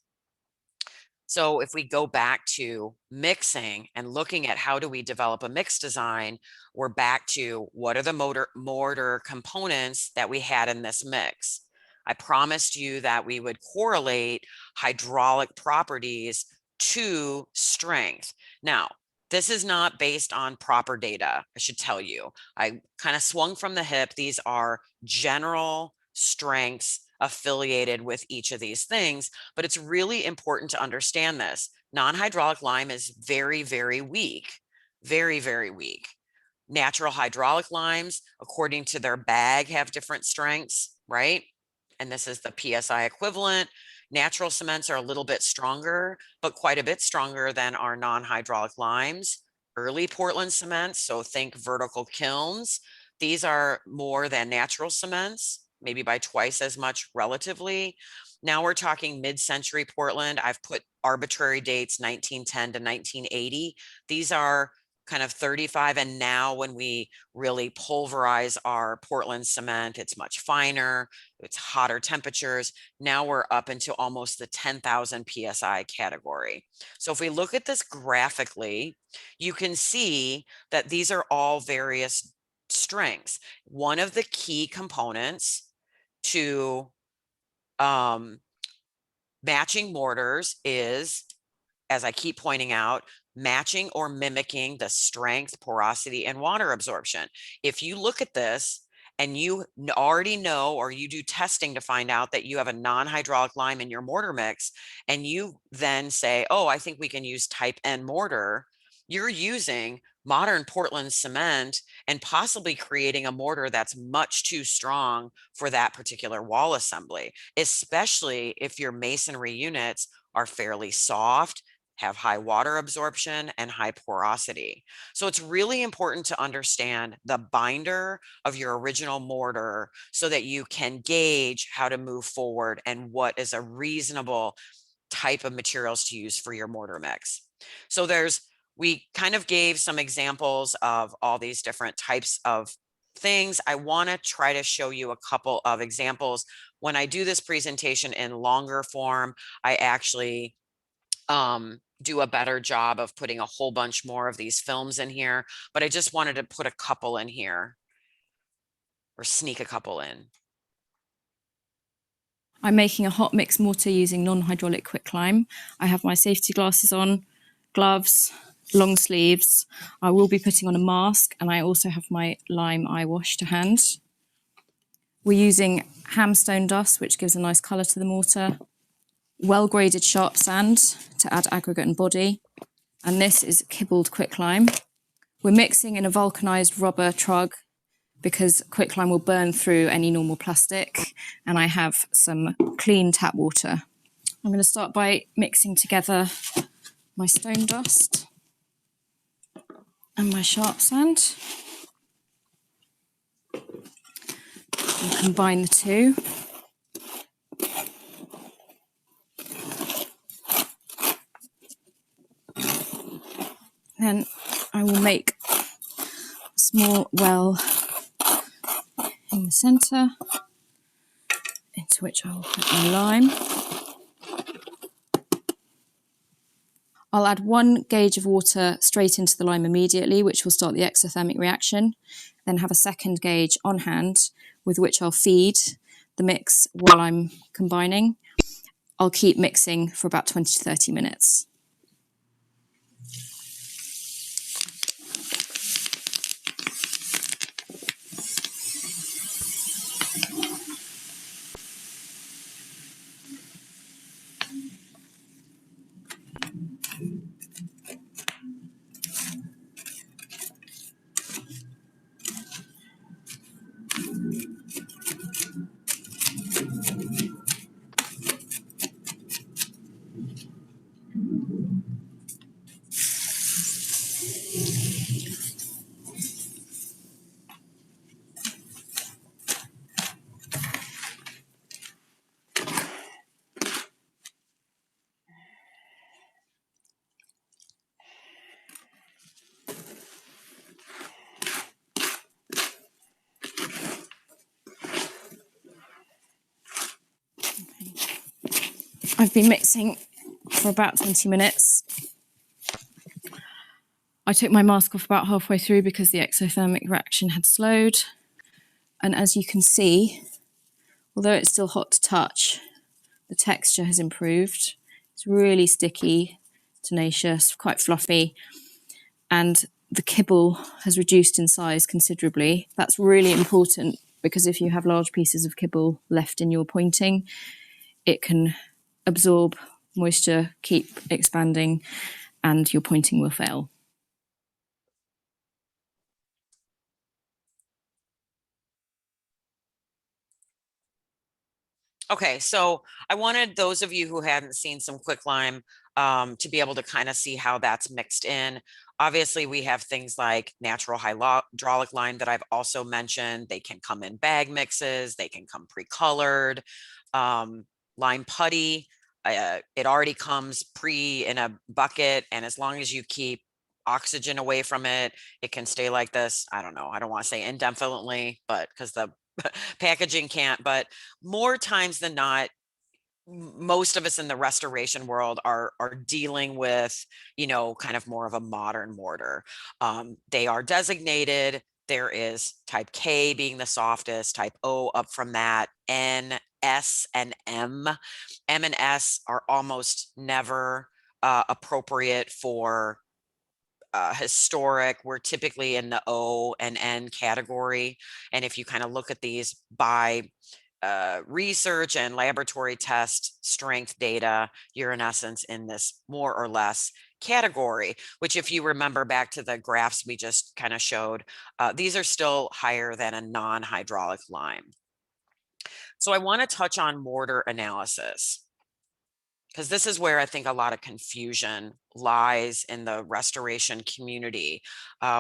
So if we go back to mixing and looking at how do we develop a mix design, we're back to what are the mortar components that we had in this mix. I promised you that we would correlate hydraulic properties to strength. Now, this is not based on proper data, I should tell you. I kind of swung from the hip. These are general strengths affiliated with each of these things, but it's really important to understand this. Non-hydraulic lime is very, very weak, very, very weak. Natural hydraulic limes, according to their bag, have different strengths, right? And this is the PSI equivalent. Natural cements are a little bit stronger, but quite a bit stronger than our non-hydraulic limes. Early Portland cements, so think vertical kilns. These are more than natural cements, maybe by twice as much relatively. Now we're talking mid-century Portland. I've put arbitrary dates, 1910 to 1980. These are kind of 35. And now when we really pulverize our Portland cement, it's much finer, it's hotter temperatures. Now we're up into almost the 10,000 PSI category. So if we look at this graphically, you can see that these are all various strengths. One of the key components to matching mortars is, as I keep pointing out, matching or mimicking the strength, porosity, and water absorption. If you look at this and you already know, or you do testing to find out that you have a non-hydraulic lime in your mortar mix, and you then say, oh, I think we can use type N mortar, you're using modern Portland cement and possibly creating a mortar that's much too strong for that particular wall assembly, especially if your masonry units are fairly soft, have high water absorption, and high porosity. So it's really important to understand the binder of your original mortar so that you can gauge how to move forward and what is a reasonable type of materials to use for your mortar mix. So we kind of gave some examples of all these different types of things. I want to try to show you a couple of examples. When I do this presentation in longer form, I actually do a better job of putting a whole bunch more of these films in here, but I just wanted to put a couple in here or sneak a couple in. I'm making a hot mix mortar using non-hydraulic quicklime. I have my safety glasses on, gloves, long sleeves. I will be putting on a mask, and I also have my lime eye wash to hand. We're using hamstone dust, which gives a nice colour to the mortar. Well-graded sharp sand to add aggregate and body. And this is kibbled quicklime. We're mixing in a vulcanized rubber trug because quicklime will burn through any normal plastic. And I have some clean tap water. I'm going to start by mixing together my stone dust and my sharp sand. And combine the two. Then I will make a small well in the centre, into which I will put my lime. I'll add 1 gauge of water straight into the lime immediately, which will start the exothermic reaction, then have a second gauge on hand with which I'll feed the mix while I'm combining. I'll keep mixing for about 20 to 30 minutes. I've been mixing for about 20 minutes. I took my mask off about halfway through because the exothermic reaction had slowed. And as you can see, although it's still hot to touch, the texture has improved. It's really sticky, tenacious, quite fluffy. And the kibble has reduced in size considerably. That's really important because if you have large pieces of kibble left in your pointing, it can absorb moisture, keep expanding, and your pointing will fail. Okay, so I wanted those of you who hadn't seen some quicklime to be able to kind of see how that's mixed in. Obviously, we have things like natural hydraulic lime that I've also mentioned. They can come in bag mixes. They can come pre-colored. Lime putty, it already comes pre in a bucket. And as long as you keep oxygen away from it, it can stay like this. I don't know. I don't want to say indefinitely, but because the packaging can't, but more times than not, most of us in the restoration world are dealing with, you know, kind of more of a modern mortar. They are designated. There is type K being the softest, type O up from that, N, S, and M. M and S are almost never appropriate for historic. We're typically in the O and N category. And if you kind of look at these by research and laboratory test strength data, you're in essence in this more or less category, which if you remember back to the graphs we just kind of showed, these are still higher than a non-hydraulic lime. So I want to touch on mortar analysis, because this is where I think a lot of confusion lies in the restoration community.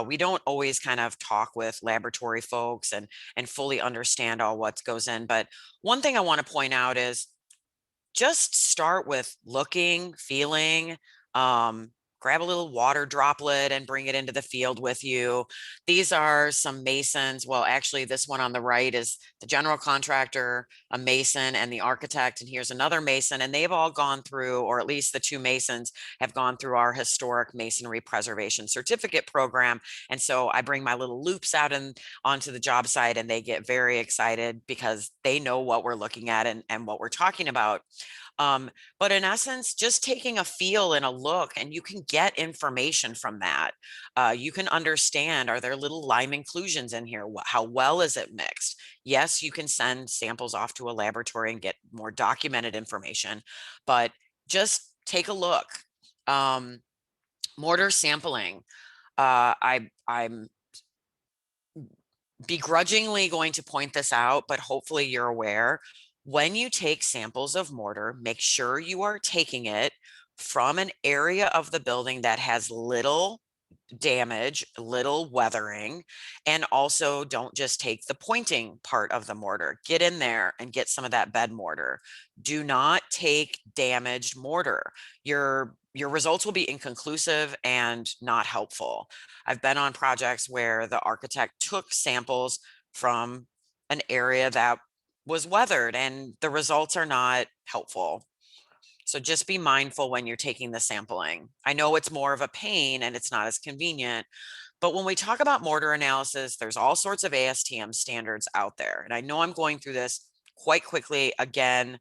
We don't always kind of talk with laboratory folks and fully understand all what goes in. But one thing I want to point out is just start with looking, feeling, grab a little water droplet and bring it into the field with you. These are some masons. Well, actually, this one on the right is the general contractor, a mason, and the architect. And here's another mason. And they've all gone through, or at least the two masons have gone through our historic masonry preservation certificate program. And so I bring my little loops out and onto the job site, and they get very excited because they know what we're looking at and what we're talking about. But in essence, just taking a feel and a look, and you can get information from that. You can understand, are there little lime inclusions in here? How well is it mixed? Yes, you can send samples off to a laboratory and get more documented information, but just take a look. Mortar sampling. I'm begrudgingly going to point this out, but hopefully you're aware. When you take samples of mortar, make sure you are taking it from an area of the building that has little damage, little weathering, and also don't just take the pointing part of the mortar. Get in there and get some of that bed mortar. Do not take damaged mortar. Your results will be inconclusive and not helpful. I've been on projects where the architect took samples from an area that was weathered and the results are not helpful. So just be mindful when you're taking the sampling. I know it's more of a pain and it's not as convenient, but when we talk about mortar analysis, there's all sorts of ASTM standards out there. And I know I'm going through this quite quickly. Again,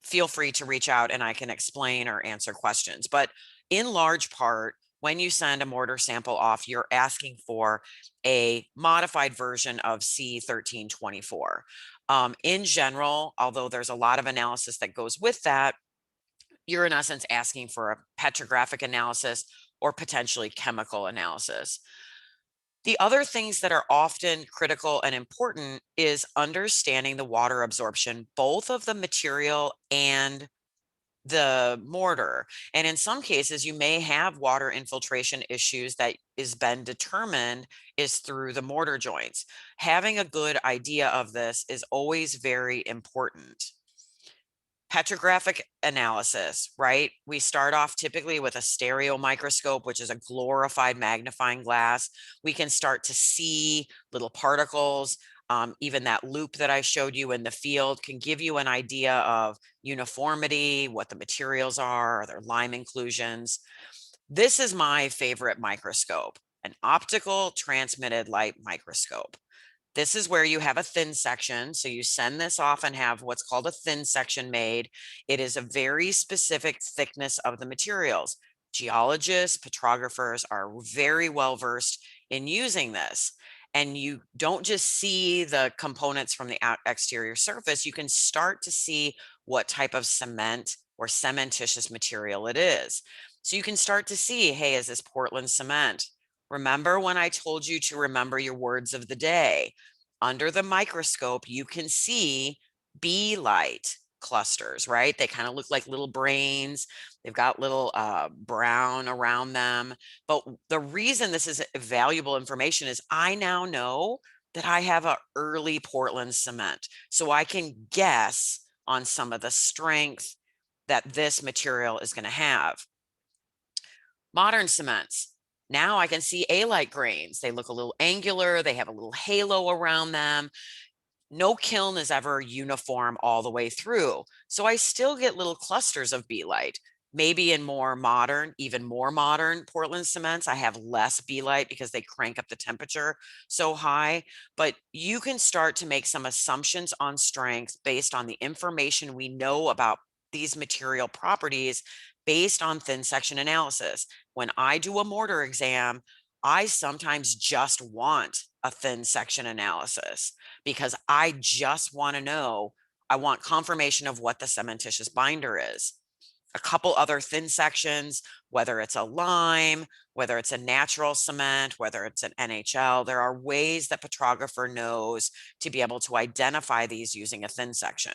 feel free to reach out and I can explain or answer questions. But in large part, when you send a mortar sample off, you're asking for a modified version of C1324. In general, although there's a lot of analysis that goes with that, you're in essence asking for a petrographic analysis or potentially chemical analysis. The other things that are often critical and important is understanding the water absorption, both of the material and the mortar. And in some cases, you may have water infiltration issues that is been determined is through the mortar joints. Having a good idea of this is always very important. Petrographic analysis, right? We start off typically with a stereo microscope, which is a glorified magnifying glass. We can start to see little particles. Even that loop that I showed you in the field can give you an idea of uniformity, what the materials are their lime inclusions. This is my favorite microscope, an optical transmitted light microscope. This is where you have a thin section. So you send this off and have what's called a thin section made. It is a very specific thickness of the materials. Geologists, petrographers are very well versed in using this. And you don't just see the components from the exterior surface, you can start to see what type of cement or cementitious material it is. So you can start to see, hey, is this Portland cement? Remember when I told you to remember your words of the day? Under the microscope, you can see bee light clusters, right? They kind of look like little brains. They've got little brown around them. But the reason this is valuable information is I now know that I have an early Portland cement. So I can guess on some of the strength that this material is going to have. Modern cements. Now I can see A-like grains. They look a little angular. They have a little halo around them. No kiln is ever uniform all the way through. So I still get little clusters of B-light. Maybe in more modern, even more modern Portland cements, I have less B-light because they crank up the temperature so high. But you can start to make some assumptions on strength based on the information we know about these material properties based on thin section analysis. When I do a mortar exam, I sometimes just want a thin section analysis because I just want to know, I want confirmation of what the cementitious binder is. A couple other thin sections, whether it's a lime, whether it's a natural cement, whether it's an NHL, there are ways that petrographer knows to be able to identify these using a thin section.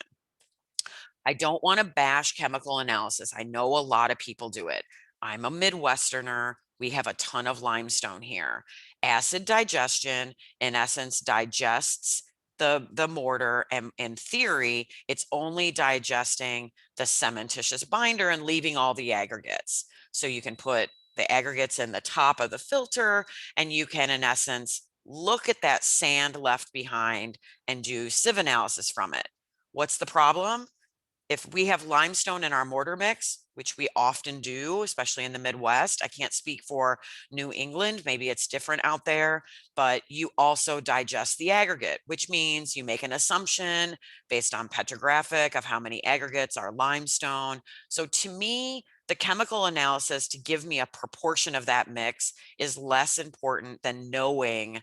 I don't want to bash chemical analysis. I know a lot of people do it. I'm a Midwesterner. We have a ton of limestone here. Acid digestion, in essence, digests the mortar, and in theory, it's only digesting the cementitious binder and leaving all the aggregates. So you can put the aggregates in the top of the filter, and you can, in essence, look at that sand left behind and do sieve analysis from it. What's the problem? If we have limestone in our mortar mix, which we often do, especially in the Midwest, I can't speak for New England, maybe it's different out there, but you also digest the aggregate, which means you make an assumption based on petrographic of how many aggregates are limestone. So to me, the chemical analysis to give me a proportion of that mix is less important than knowing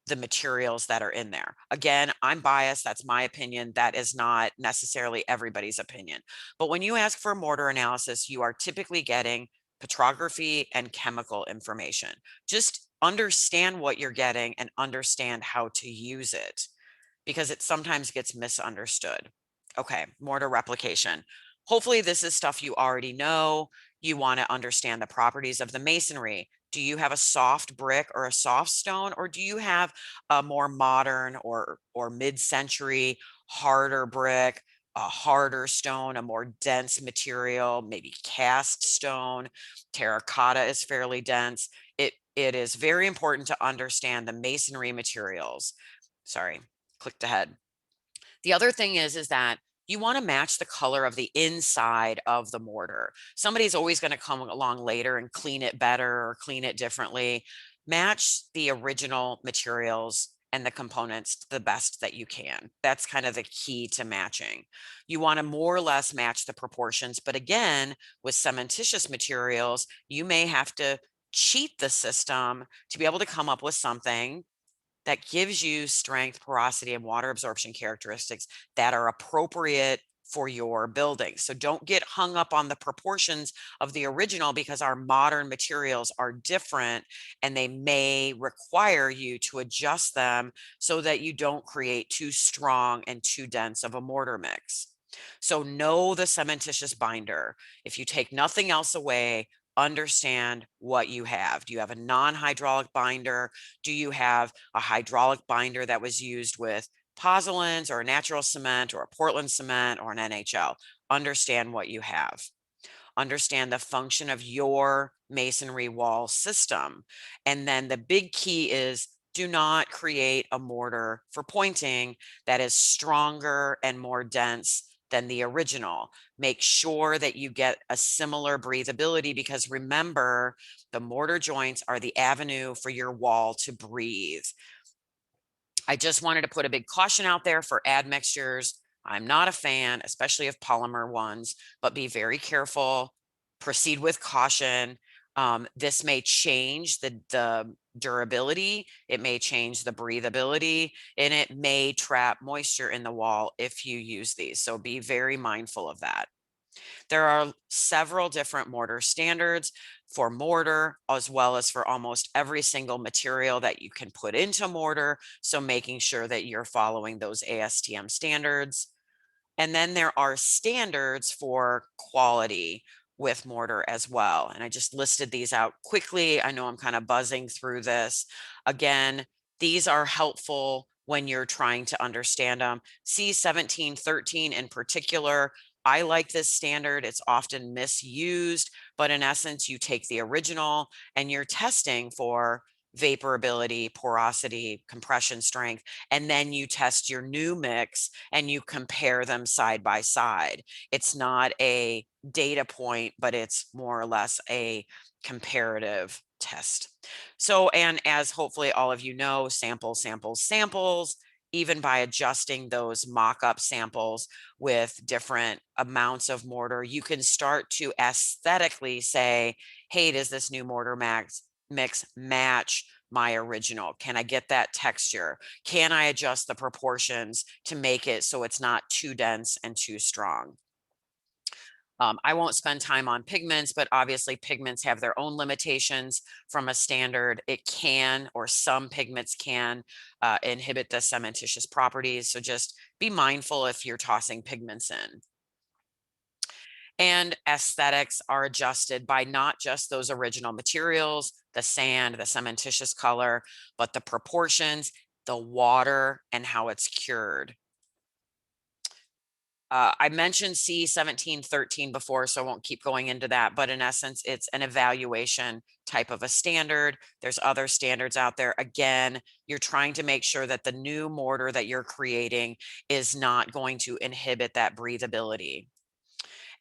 the materials that are in there. Again, I'm biased. That's my opinion. That is not necessarily everybody's opinion. But when you ask for a mortar analysis, you are typically getting petrography and chemical information. Just understand what you're getting and understand how to use it because it sometimes gets misunderstood. Okay, mortar replication. Hopefully this is stuff you already know. You want to understand the properties of the masonry. Do you have a soft brick or a soft stone, or do you have a more modern or mid-century harder brick, a harder stone, a more dense material, maybe cast stone? Terracotta is fairly dense. It is very important to understand the masonry materials. Sorry, clicked ahead. The other thing is that you want to match the color of the inside of the mortar. Somebody's always going to come along later and clean it better or clean it differently. Match the original materials and the components the best that you can. That's kind of the key to matching. You want to more or less match the proportions, but again, with cementitious materials, you may have to cheat the system to be able to come up with something that gives you strength, porosity, and water absorption characteristics that are appropriate for your building. So don't get hung up on the proportions of the original because our modern materials are different and they may require you to adjust them so that you don't create too strong and too dense of a mortar mix. So know the cementitious binder. If you take nothing else away, understand what you have. Do you have a non-hydraulic binder? Do you have a hydraulic binder that was used with pozzolans or a natural cement or a Portland cement or an NHL? Understand what you have. Understand the function of your masonry wall system. And then the big key is do not create a mortar for pointing that is stronger and more dense than the original. Make sure that you get a similar breathability, because remember, the mortar joints are the avenue for your wall to breathe. I just wanted to put a big caution out there for admixtures. I'm not a fan, especially of polymer ones, but be very careful. Proceed with caution. This may change the durability, it may change the breathability, and it may trap moisture in the wall if you use these. So be very mindful of that. There are several different mortar standards for mortar, as well as for almost every single material that you can put into mortar. So making sure that you're following those ASTM standards. And then there are standards for quality with mortar as well. And I just listed these out quickly. I know I'm kind of buzzing through this. Again, these are helpful when you're trying to understand them. C1713 in particular, I like this standard. It's often misused, but in essence, you take the original and you're testing for vaporability, porosity, compression strength, and then you test your new mix and you compare them side by side. It's not a data point, but it's more or less a comparative test. So, and as hopefully all of you know, samples, even by adjusting those mock-up samples with different amounts of mortar, you can start to aesthetically say, hey, does this new mortar mix match my original? Can I get that texture? Can I adjust the proportions to make it so it's not too dense and too strong? I won't spend time on pigments, but obviously pigments have their own limitations from a standard. It can, or some pigments can inhibit the cementitious properties. So just be mindful if you're tossing pigments in. And aesthetics are adjusted by not just those original materials, the sand, the cementitious color, but the proportions, the water, and how it's cured. I mentioned C1713 before, so I won't keep going into that, but in essence, it's an evaluation type of a standard. There's other standards out there. Again, you're trying to make sure that the new mortar that you're creating is not going to inhibit that breathability.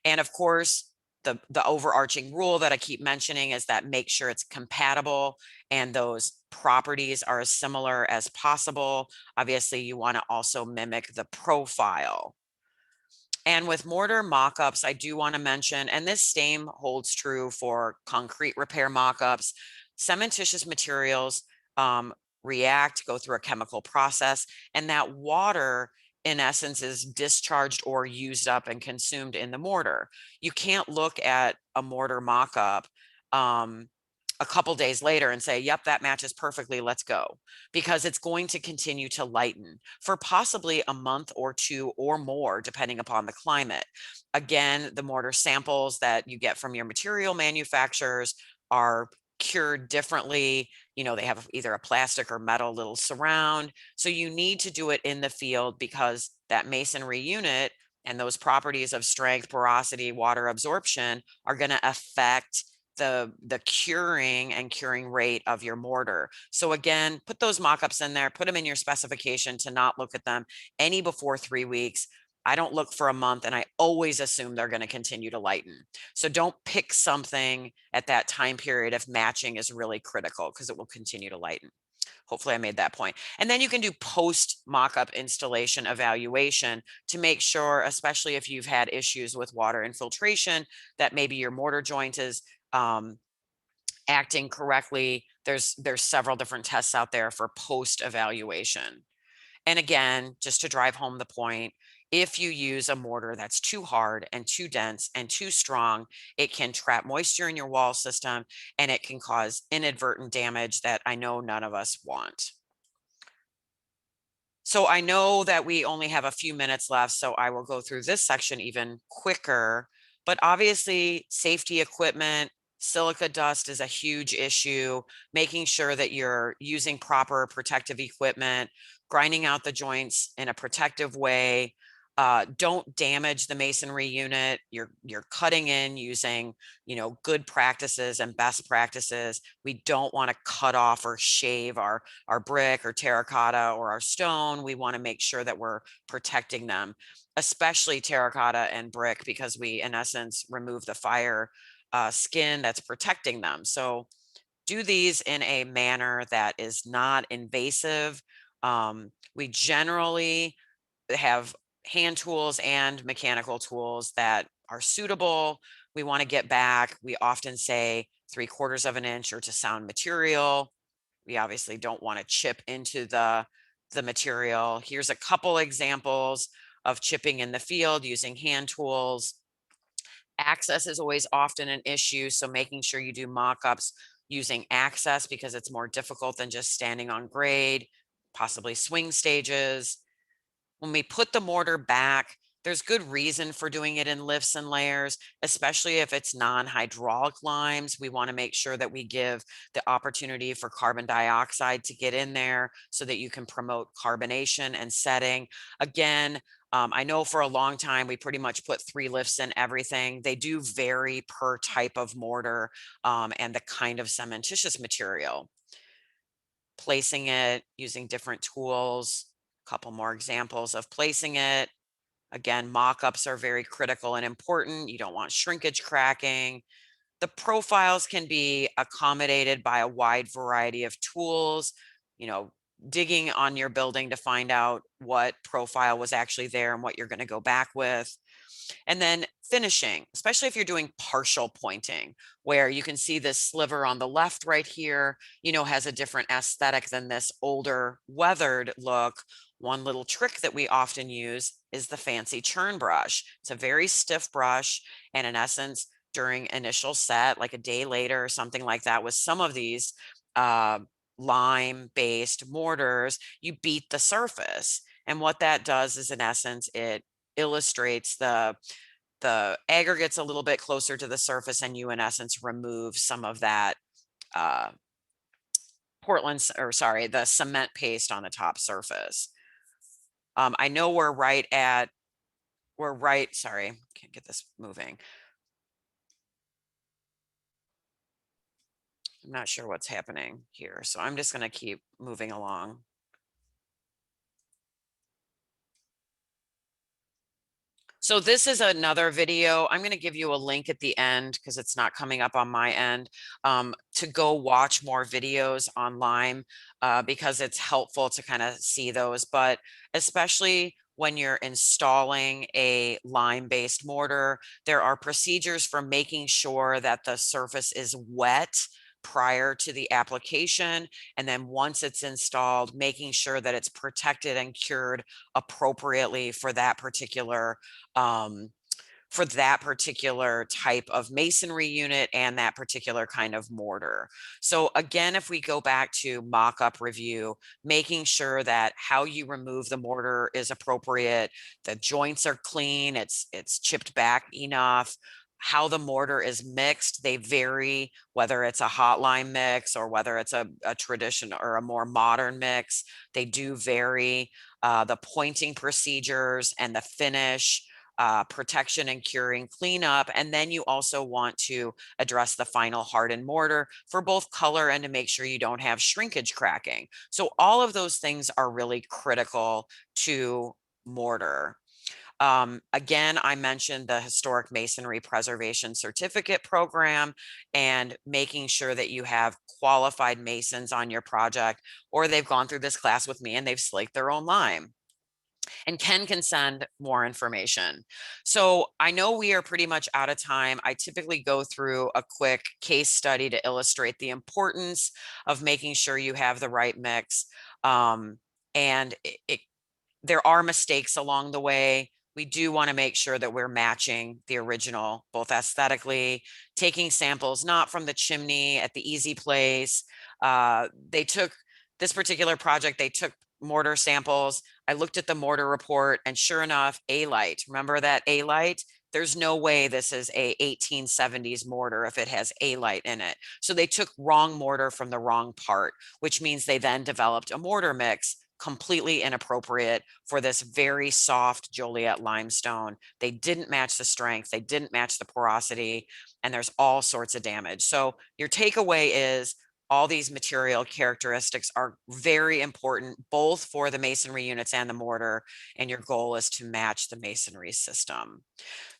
And of course, the overarching rule that I keep mentioning is that make sure it's compatible and those properties are as similar as possible. Obviously, you want to also mimic the profile. And with mortar mock-ups, I do want to mention, and this same holds true for concrete repair mock-ups, cementitious materials react, go through a chemical process, and that water in essence is discharged or used up and consumed in the mortar. You can't look at a mortar mock-up a couple days later and say, yep, that matches perfectly, let's go, because it's going to continue to lighten for possibly a month or two or more, depending upon the climate. Again, the mortar samples that you get from your material manufacturers are cured differently. You know, they have either a plastic or metal little surround. So you need to do it in the field, because that masonry unit and those properties of strength, porosity, water absorption are going to affect the curing and curing rate of your mortar. So again, put those mock-ups in there, put them in your specification to not look at them any before 3 weeks. I don't look for a month, and I always assume they're going to continue to lighten. So don't pick something at that time period if matching is really critical, because it will continue to lighten. Hopefully I made that point. And then you can do post mock-up installation evaluation to make sure, especially if you've had issues with water infiltration, that maybe your mortar joint is acting correctly. There's several different tests out there for post evaluation. And again, just to drive home the point, if you use a mortar that's too hard and too dense and too strong, it can trap moisture in your wall system, and it can cause inadvertent damage that I know none of us want. So I know that we only have a few minutes left, so I will go through this section even quicker. But obviously, safety equipment, silica dust is a huge issue, making sure that you're using proper protective equipment, grinding out the joints in a protective way. Don't damage the masonry unit. You're cutting in using, good practices and best practices. We don't want to cut off or shave our brick or terracotta or our stone. We want to make sure that we're protecting them, especially terracotta and brick, because we, in essence, remove the fire skin that's protecting them. So do these in a manner that is not invasive. We generally have hand tools and mechanical tools that are suitable. We want to get back. We often say 3/4 of an inch or to sound material. We obviously don't want to chip into the material. Here's a couple examples of chipping in the field using hand tools. Access is always often an issue, so making sure you do mock-ups using access, because it's more difficult than just standing on grade, possibly swing stages. When we put the mortar back, there's good reason for doing it in lifts and layers, especially if it's non-hydraulic limes. We want to make sure that we give the opportunity for carbon dioxide to get in there so that you can promote carbonation and setting. Again, I know for a long time we pretty much put 3 lifts in everything. They do vary per type of mortar and the kind of cementitious material. Placing it using different tools. Couple more examples of placing it. Again, mock-ups are very critical and important. You don't want shrinkage cracking. The profiles can be accommodated by a wide variety of tools, digging on your building to find out what profile was actually there and what you're going to go back with. And then finishing, especially if you're doing partial pointing, where you can see this sliver on the left right here, has a different aesthetic than this older weathered look. One little trick that we often use is the fancy churn brush. It's a very stiff brush. And in essence, during initial set, like a day later or something like that, with some of these lime-based mortars, you beat the surface. And what that does is, in essence, it illustrates the aggregates a little bit closer to the surface, and you, in essence, remove some of that the cement paste on the top surface. I know sorry, can't get this moving. I'm not sure what's happening here, so I'm just going to keep moving along. So this is another video. I'm going to give you a link at the end because it's not coming up on my end, to go watch more videos on lime because it's helpful to kind of see those. But especially when you're installing a lime-based mortar, there are procedures for making sure that the surface is wet prior to the application, and then once it's installed, making sure that it's protected and cured appropriately for that particular type of masonry unit and that particular kind of mortar. So again, if we go back to mock-up review, making sure that how you remove the mortar is appropriate, the joints are clean, it's chipped back enough. How the mortar is mixed, they vary, whether it's a hot lime mix or whether it's a traditional or a more modern mix. They do vary. The pointing procedures and the finish, protection and curing, cleanup. And then you also want to address the final hardened mortar for both color and to make sure you don't have shrinkage cracking. So all of those things are really critical to mortar. Again, I mentioned the Historic Masonry Preservation Certificate Program and making sure that you have qualified masons on your project, or they've gone through this class with me and they've slaked their own lime. And Ken can send more information. So I know we are pretty much out of time. I typically go through a quick case study to illustrate the importance of making sure you have the right mix. And there are mistakes along the way. We do want to make sure that we're matching the original, both aesthetically, taking samples not from the chimney at the easy place. They took this particular project, they took mortar samples. I looked at the mortar report, and sure enough, A-light. Remember that A-light? There's no way this is a 1870s mortar if it has A-light in it. So they took wrong mortar from the wrong part, which means they then developed a mortar mix completely inappropriate for this very soft Joliet limestone. They didn't match the strength, they didn't match the porosity, and there's all sorts of damage. So your takeaway is all these material characteristics are very important, both for the masonry units and the mortar, and your goal is to match the masonry system.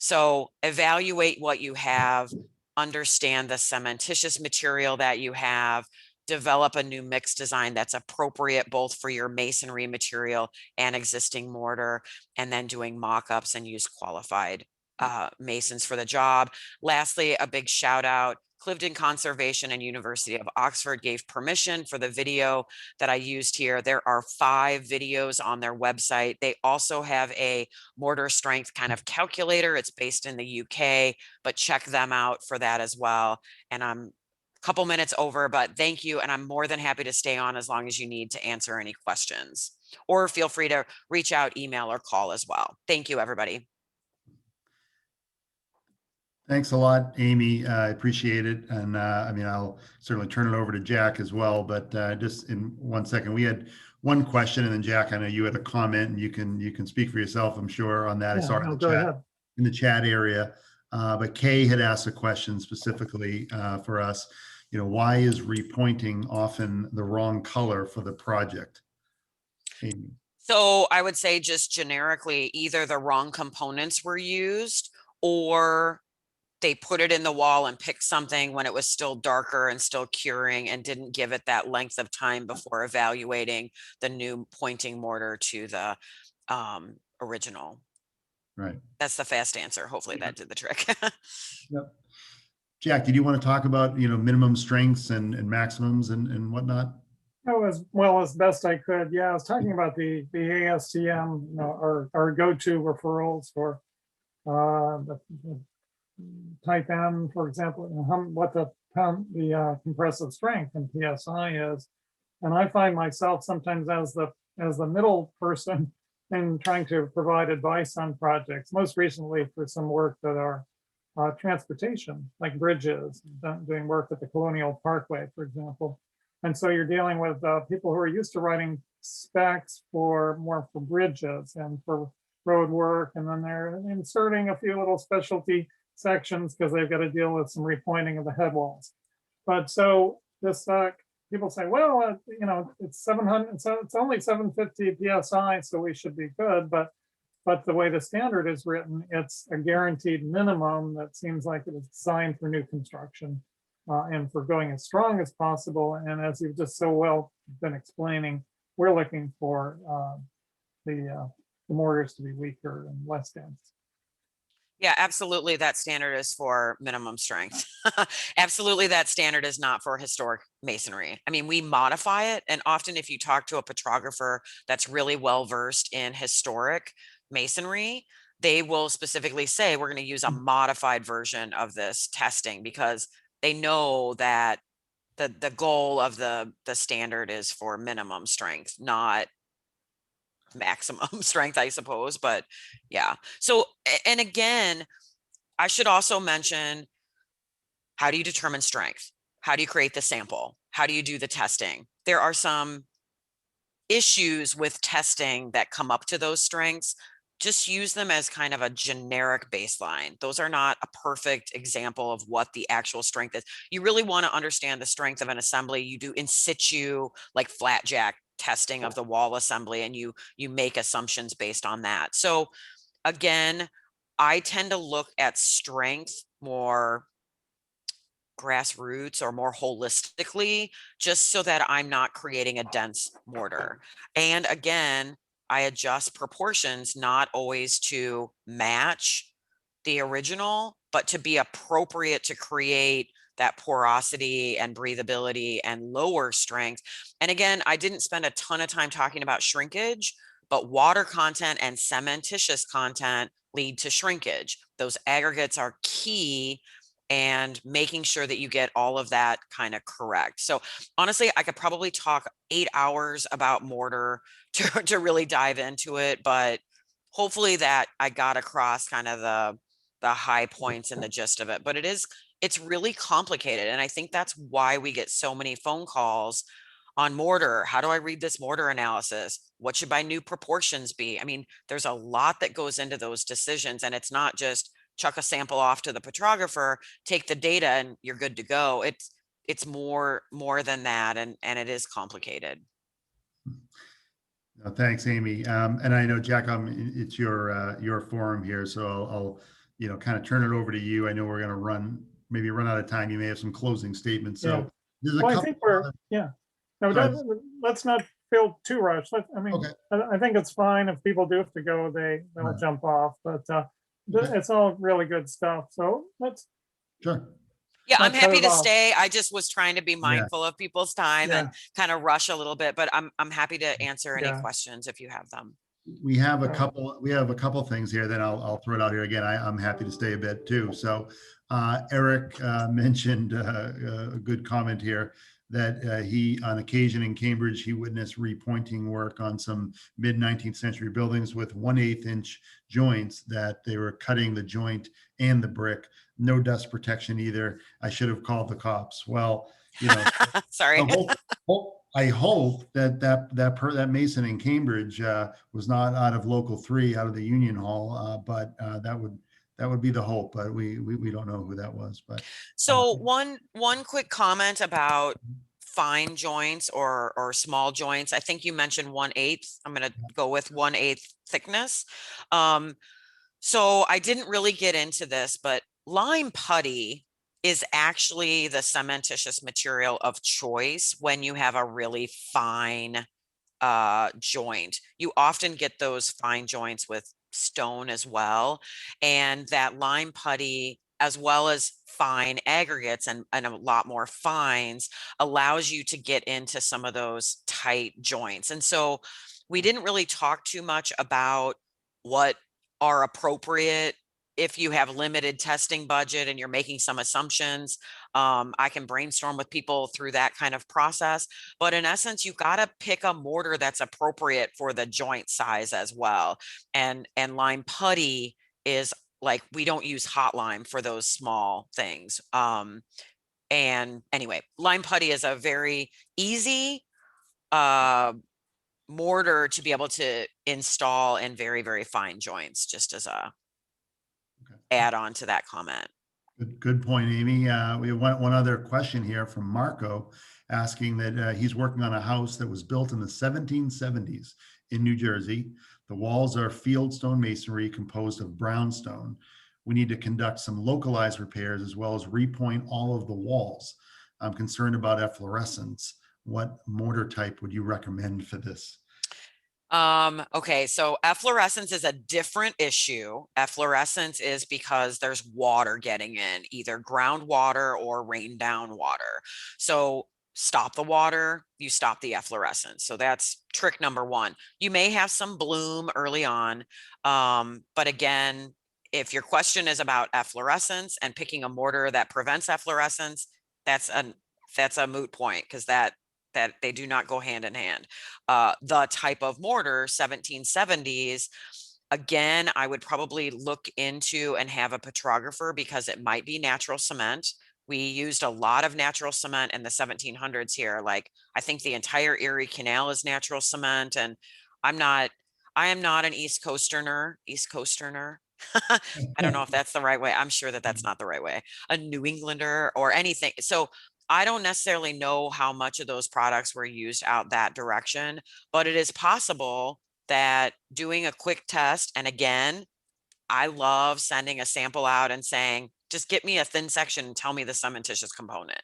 So evaluate what you have, understand the cementitious material that you have, develop a new mix design that's appropriate both for your masonry material and existing mortar, and then doing mock-ups and use qualified masons for the job. Lastly, a big shout out. Clifton Conservation and University of Oxford gave permission for the video that I used here. There are 5 videos on their website. They also have a mortar strength kind of calculator. It's based in the UK, but check them out for that as well. And I'm a couple minutes over, but thank you. And I'm more than happy to stay on as long as you need to answer any questions, or feel free to reach out, email, or call as well. Thank you, everybody. Thanks a lot, Amy. I appreciate it. And I mean, I'll certainly turn it over to Jack as well, but just in 1 second, we had one question, and then Jack, I know you had a comment, and you can speak for yourself, I'm sure, on that. I Yeah, saw it no, in go the chat, ahead. in the chat area. But Kay had asked a question specifically for us. Why is repointing often the wrong color for the project? Amy. So I would say just generically, either the wrong components were used, or they put it in the wall and picked something when it was still darker and still curing, and didn't give it that length of time before evaluating the new pointing mortar to the original. Right. That's the fast answer. Hopefully that did the trick. Yep. Jack, did you want to talk about, minimum strengths and maximums and whatnot? Oh, as well as best I could. Yeah, I was talking about the ASTM, our go-to referrals for the type M, for example, what the compressive strength in PSI is. And I find myself sometimes as the middle person in trying to provide advice on projects, most recently for some work that are transportation, like bridges, doing work at the Colonial Parkway, for example. And so you're dealing with people who are used to writing specs more for bridges and for road work, and then they're inserting a few little specialty sections because they've got to deal with some repointing of the head walls. But so this people say, well, it's 700, so it's only 750 psi, so we should be good. But the way the standard is written, it's a guaranteed minimum that seems like it was designed for new construction and for going as strong as possible. And as you've just so well been explaining, we're looking for the mortars to be weaker and less dense. Yeah, absolutely. That standard is for minimum strength. Absolutely. That standard is not for historic masonry. I mean, we modify it. And often if you talk to a petrographer that's really well-versed in historic masonry, they will specifically say, we're going to use a modified version of this testing, because they know that the goal of the standard is for minimum strength, not maximum strength, I suppose. But yeah. So, and again, I should also mention, how do you determine strength? How do you create the sample? How do you do the testing? There are some issues with testing that come up to those strengths. Just use them as kind of a generic baseline. Those are not a perfect example of what the actual strength is. You really want to understand the strength of an assembly. You do in situ, like flat jack testing of the wall assembly, and you make assumptions based on that. So again, I tend to look at strength more grassroots or more holistically, just so that I'm not creating a dense mortar. And again, I adjust proportions, not always to match the original, but to be appropriate to create that porosity and breathability and lower strength. And again, I didn't spend a ton of time talking about shrinkage, but water content and cementitious content lead to shrinkage. Those aggregates are key, and making sure that you get all of that kind of correct. So honestly, I could probably talk 8 hours about mortar to really dive into it, but hopefully that I got across kind of the high points and the gist of it. But it's really complicated. And I think that's why we get so many phone calls on mortar. How do I read this mortar analysis? What should my new proportions be? I mean, there's a lot that goes into those decisions, and it's not just chuck a sample off to the petrographer, take the data, and you're good to go. It's more than that, and it is complicated. No, thanks, Amy. And I know, Jack, it's your forum here, so I'll kind of turn it over to you. I know we're going to maybe run out of time. You may have some closing statements. So Yeah. there's a Well, I couple. think we're, yeah. No, let's not feel too rushed. I mean, Okay. I think it's fine if people do have to go, they'll Right. jump off, but Okay. it's all really good stuff. So let's. Sure. Yeah, I'm Let's head happy it to off. stay. I just was trying to be mindful of people's time and kind of rush a little bit, but I'm happy to answer any questions if you have them. We have a couple things here. Then I'll throw it out here again. I'm happy to stay a bit too. So Eric mentioned a good comment here that he, on occasion in Cambridge, he witnessed repointing work on some mid 19th century buildings with 1/8 inch joints that they were cutting the joint and the brick. No dust protection either. I should have called the cops. Well, Sorry. I hope that mason in Cambridge was not out of Local 3, out of the Union Hall, but that would be the hope. But we don't know who that was. But so one quick comment about fine joints or small joints. I think you mentioned 1/8. I'm going to go with 1/8 thickness. So I didn't really get into this, but lime putty is actually the cementitious material of choice when you have a really fine joint. You often get those fine joints with stone as well, and that lime putty, as well as fine aggregates and a lot more fines, allows you to get into some of those tight joints. And so we didn't really talk too much about what are appropriate if you have limited testing budget and you're making some assumptions. I can brainstorm with people through that kind of process, but in essence, you've got to pick a mortar that's appropriate for the joint size as well. And lime putty is like, we don't use hot lime for those small things. And anyway, lime putty is a very easy mortar to be able to install in very, very fine joints, just as a add on to that comment. Good point, Amy. We have one other question here from Marco, asking that he's working on a house that was built in the 1770s in New Jersey. The walls are fieldstone masonry composed of brownstone. We need to conduct some localized repairs as well as repoint all of the walls. I'm concerned about efflorescence. What mortar type would you recommend for this? Okay, so efflorescence is a different issue. Efflorescence is because there's water getting in, either groundwater or rain down water. So stop the water, you stop the efflorescence. So that's trick number one. You may have some bloom early on, but again, if your question is about efflorescence and picking a mortar that prevents efflorescence, that's a moot point, because that they do not go hand in hand. The type of mortar, 1770s, again, I would probably look into and have a petrographer, because it might be natural cement. We used a lot of natural cement in the 1700s here. Like, I think the entire Erie Canal is natural cement, and I am not an East Coasterner. I don't know if that's the right way. I'm sure that that's not the right way. A New Englander or anything. So I don't necessarily know how much of those products were used out that direction, but it is possible that doing a quick test, and again, I love sending a sample out and saying, just get me a thin section and tell me the cementitious component,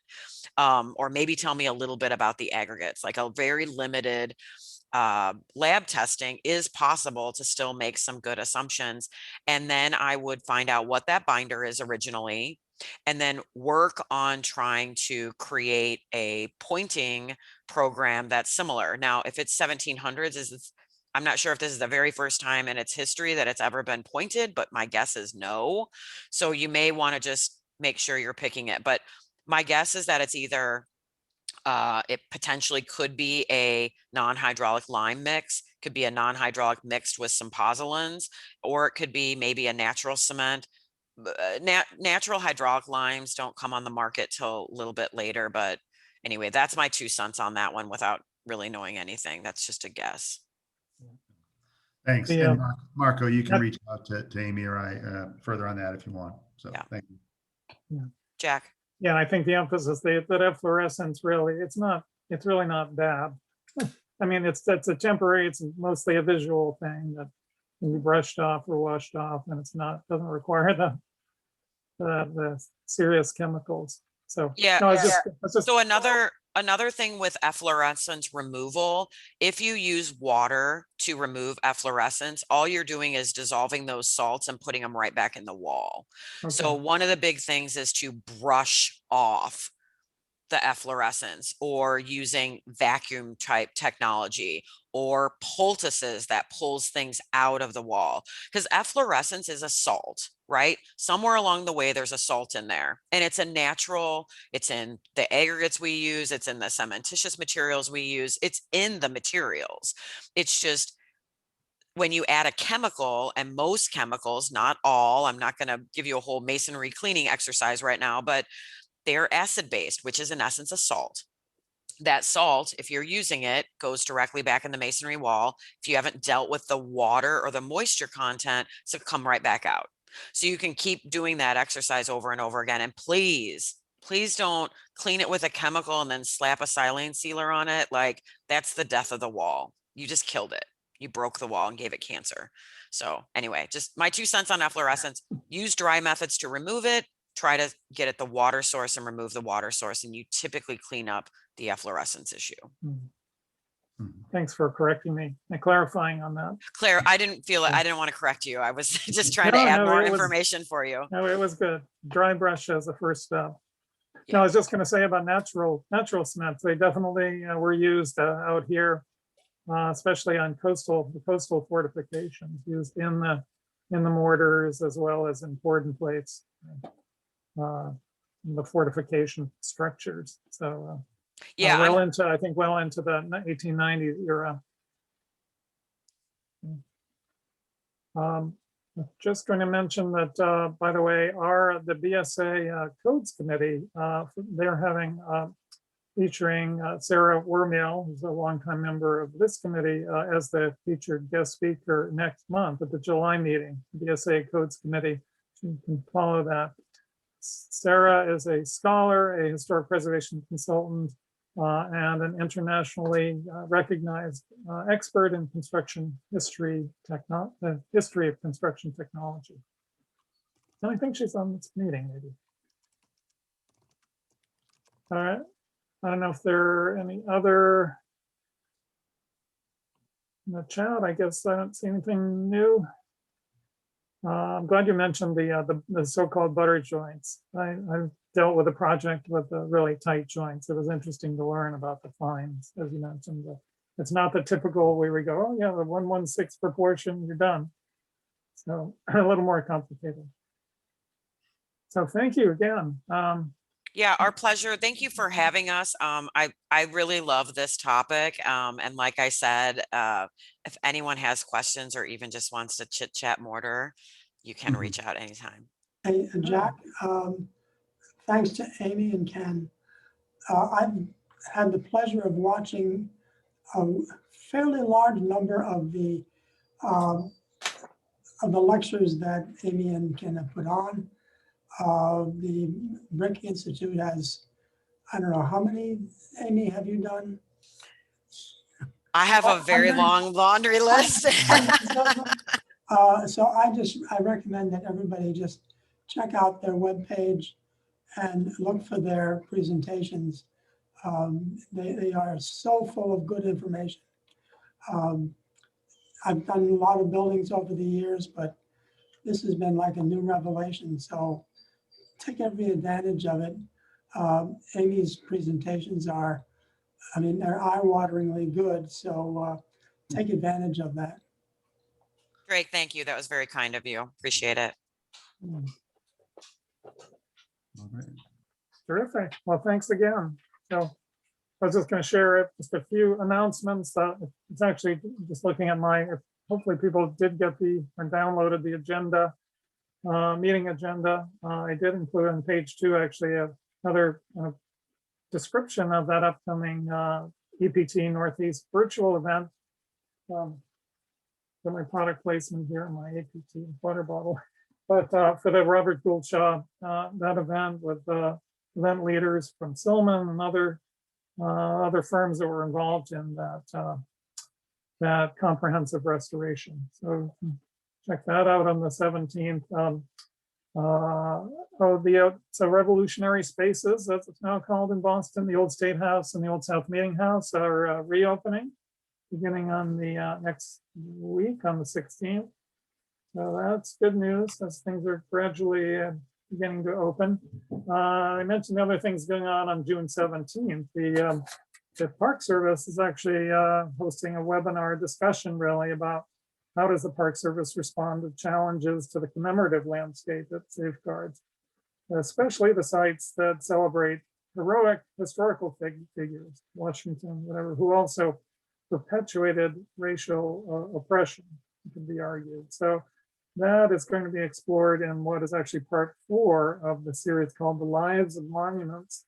or maybe tell me a little bit about the aggregates. Like, a very limited lab testing is possible to still make some good assumptions. And then I would find out what that binder is originally, and then work on trying to create a pointing program that's similar. Now, if it's 1700s, I'm not sure if this is the very first time in its history that it's ever been pointed, but my guess is no. So you may want to just make sure you're picking it. But my guess is that it's either it potentially could be a non-hydraulic lime mix, could be a non-hydraulic mixed with some pozzolans, or it could be maybe a natural cement. Natural hydraulic limes don't come on the market till a little bit later, but anyway, that's my 2 cents on that one without really knowing anything. That's just a guess. Thanks. Yeah. And Marco, you can Yep. reach out to Amy or I further on that if you want. So Yeah. thank you. Jack? Yeah, I think the emphasis that efflorescence really, it's really not bad. I mean, it's a temporary, it's mostly a visual thing that can be brushed off or washed off, and doesn't require the serious chemicals. So Yeah. no, it's just So another thing with efflorescence removal, if you use water to remove efflorescence, all you're doing is dissolving those salts and putting them right back in the wall. So okay. one of the big things is to brush off the efflorescence, or using vacuum type technology, or poultices that pulls things out of the wall, because efflorescence is a salt, right? Somewhere along the way there's a salt in there, and it's a natural, it's in the aggregates we use, it's in the cementitious materials we use, it's in the materials. It's just when you add a chemical, and most chemicals, not all, I'm not going to give you a whole masonry cleaning exercise right now, but they're acid based, which is in essence a salt. That salt, if you're using it, goes directly back in the masonry wall. If you haven't dealt with the water or the moisture content, so come right back out. So you can keep doing that exercise over and over again. And please don't clean it with a chemical and then slap a silane sealer on it. Like, that's the death of the wall. You just killed it. You broke the wall and gave it cancer. So anyway, just my 2 cents on efflorescence. Use dry methods to remove it. Try to get at the water source and remove the water source, and you typically clean up the efflorescence issue. Thanks for correcting me and clarifying on that. Claire, I didn't feel it. I didn't want to correct you. I was just trying to No, add no, more it was- information for you. No, it was good. Dry brush as a first step. Yeah. No, I was just going to say about natural cements. They definitely were used out here, especially on coastal fortifications, used in the mortars as well as in poured plates, the fortification structures. So Yeah, well into the 1890s era. Just going to mention that, by the way, the BSA Codes Committee, they're having featuring Sarah Wormiel, who's a longtime member of this committee, as the featured guest speaker next month at the July meeting, BSA Codes Committee. You can follow that. Sarah is a scholar, a historic preservation consultant, and an internationally recognized expert in construction history, history of construction technology. And I think she's on this meeting, maybe. All right. I don't know if there are any other in the chat. I guess I don't see anything new. I'm glad you mentioned the so-called butter joints. I've dealt with a project with the really tight joints. It was interesting to learn about the fines, as you mentioned. It's not the typical where we go, oh yeah, the 1/16 proportion, you're done. So a little more complicated. So thank you again. Yeah, our pleasure. Thank you for having us. I really love this topic. And like I said, if anyone has questions or even just wants to chit chat mortar, you can reach out anytime. Hey, Jack, thanks to Amy and Ken. I've had the pleasure of watching a fairly large number of the lectures that Amy and Ken have put on. The Brick Institute has, I don't know, how many, Amy, have you done? I have a very long laundry list. So I recommend that everybody just check out their webpage and look for their presentations. They are so full of good information. I've done a lot of buildings over the years, but this has been like a new revelation. So take every advantage of it. Amy's presentations are, I mean, they're eye-wateringly good. So take advantage of that. Great, thank you. That was very kind of you. Appreciate it. All right. Terrific. Well, thanks again. So I was just going to share just a few announcements. It's actually just looking at hopefully people did get or downloaded the agenda, meeting agenda. I did include on page 2 actually another description of that upcoming EPT Northeast virtual event. Got my product placement here in my APT water bottle. But for the Robert Gould Shaw, that event with event leaders from Silman and other firms that were involved in that comprehensive restoration. So check that out on the 17th. So Revolutionary Spaces, that's it's now called in Boston, the old State House and the old South Meeting House are reopening beginning on the next week on the 16th. So that's good news as things are gradually beginning to open. I mentioned the other things going on June 17th. The Park Service is actually hosting a webinar discussion really about how does the Park Service respond to challenges to the commemorative landscape it safeguards, especially the sites that celebrate heroic historical figures, Washington, whatever, who also perpetuated racial oppression, it can be argued. So that is going to be explored in what is actually part 4 of the series called The Lives of Monuments,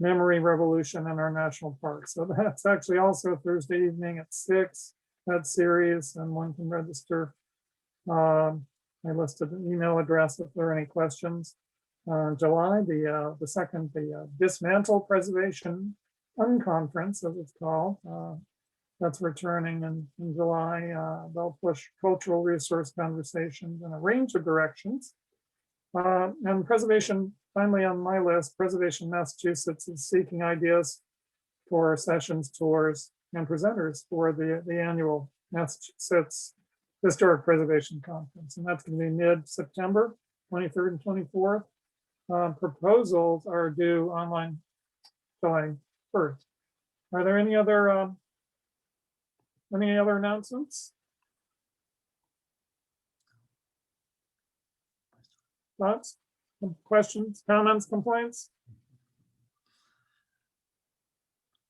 Memory Revolution in Our National Parks. So that's actually also Thursday evening at 6, that series, and one can register. I listed an email address if there are any questions. July, the second, the Dismantle Preservation Unconference, as it's called. That's returning in July. They'll push cultural resource conversations in a range of directions. And preservation, finally on my list, Preservation Massachusetts is seeking ideas for sessions, tours, and presenters for the annual Massachusetts Historic Preservation Conference. And that's going to be mid-September, 23rd and 24th. Proposals are due online July 1st. Are there any other announcements? Thoughts, questions, comments, complaints?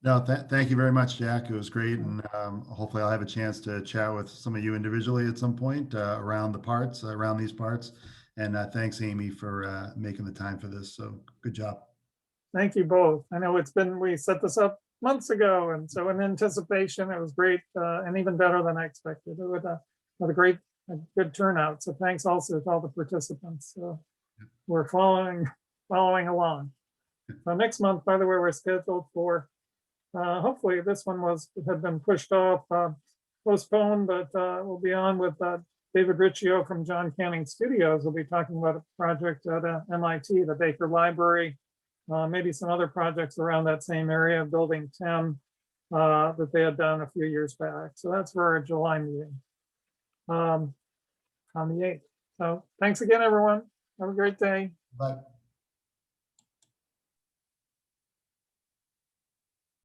No, thank you very much, Jack. It was great. And hopefully I'll have a chance to chat with some of you individually at some point around these parts. And thanks, Amy, for making the time for this. So good job. Thank you both. I know we set this up months ago. And so in anticipation, it was great and even better than I expected. It was a good turnout. So thanks also to all the participants. We're following along. So next month, by the way, we're scheduled for, hopefully this one had been pushed off, postponed, but we'll be on with David Riccio from John Canning Studios. We'll be talking about a project at MIT, the Baker Library, maybe some other projects around that same area, Building 10, that they had done a few years back. So that's for our July meeting on the 8th. So thanks again, everyone. Have a great day. Bye.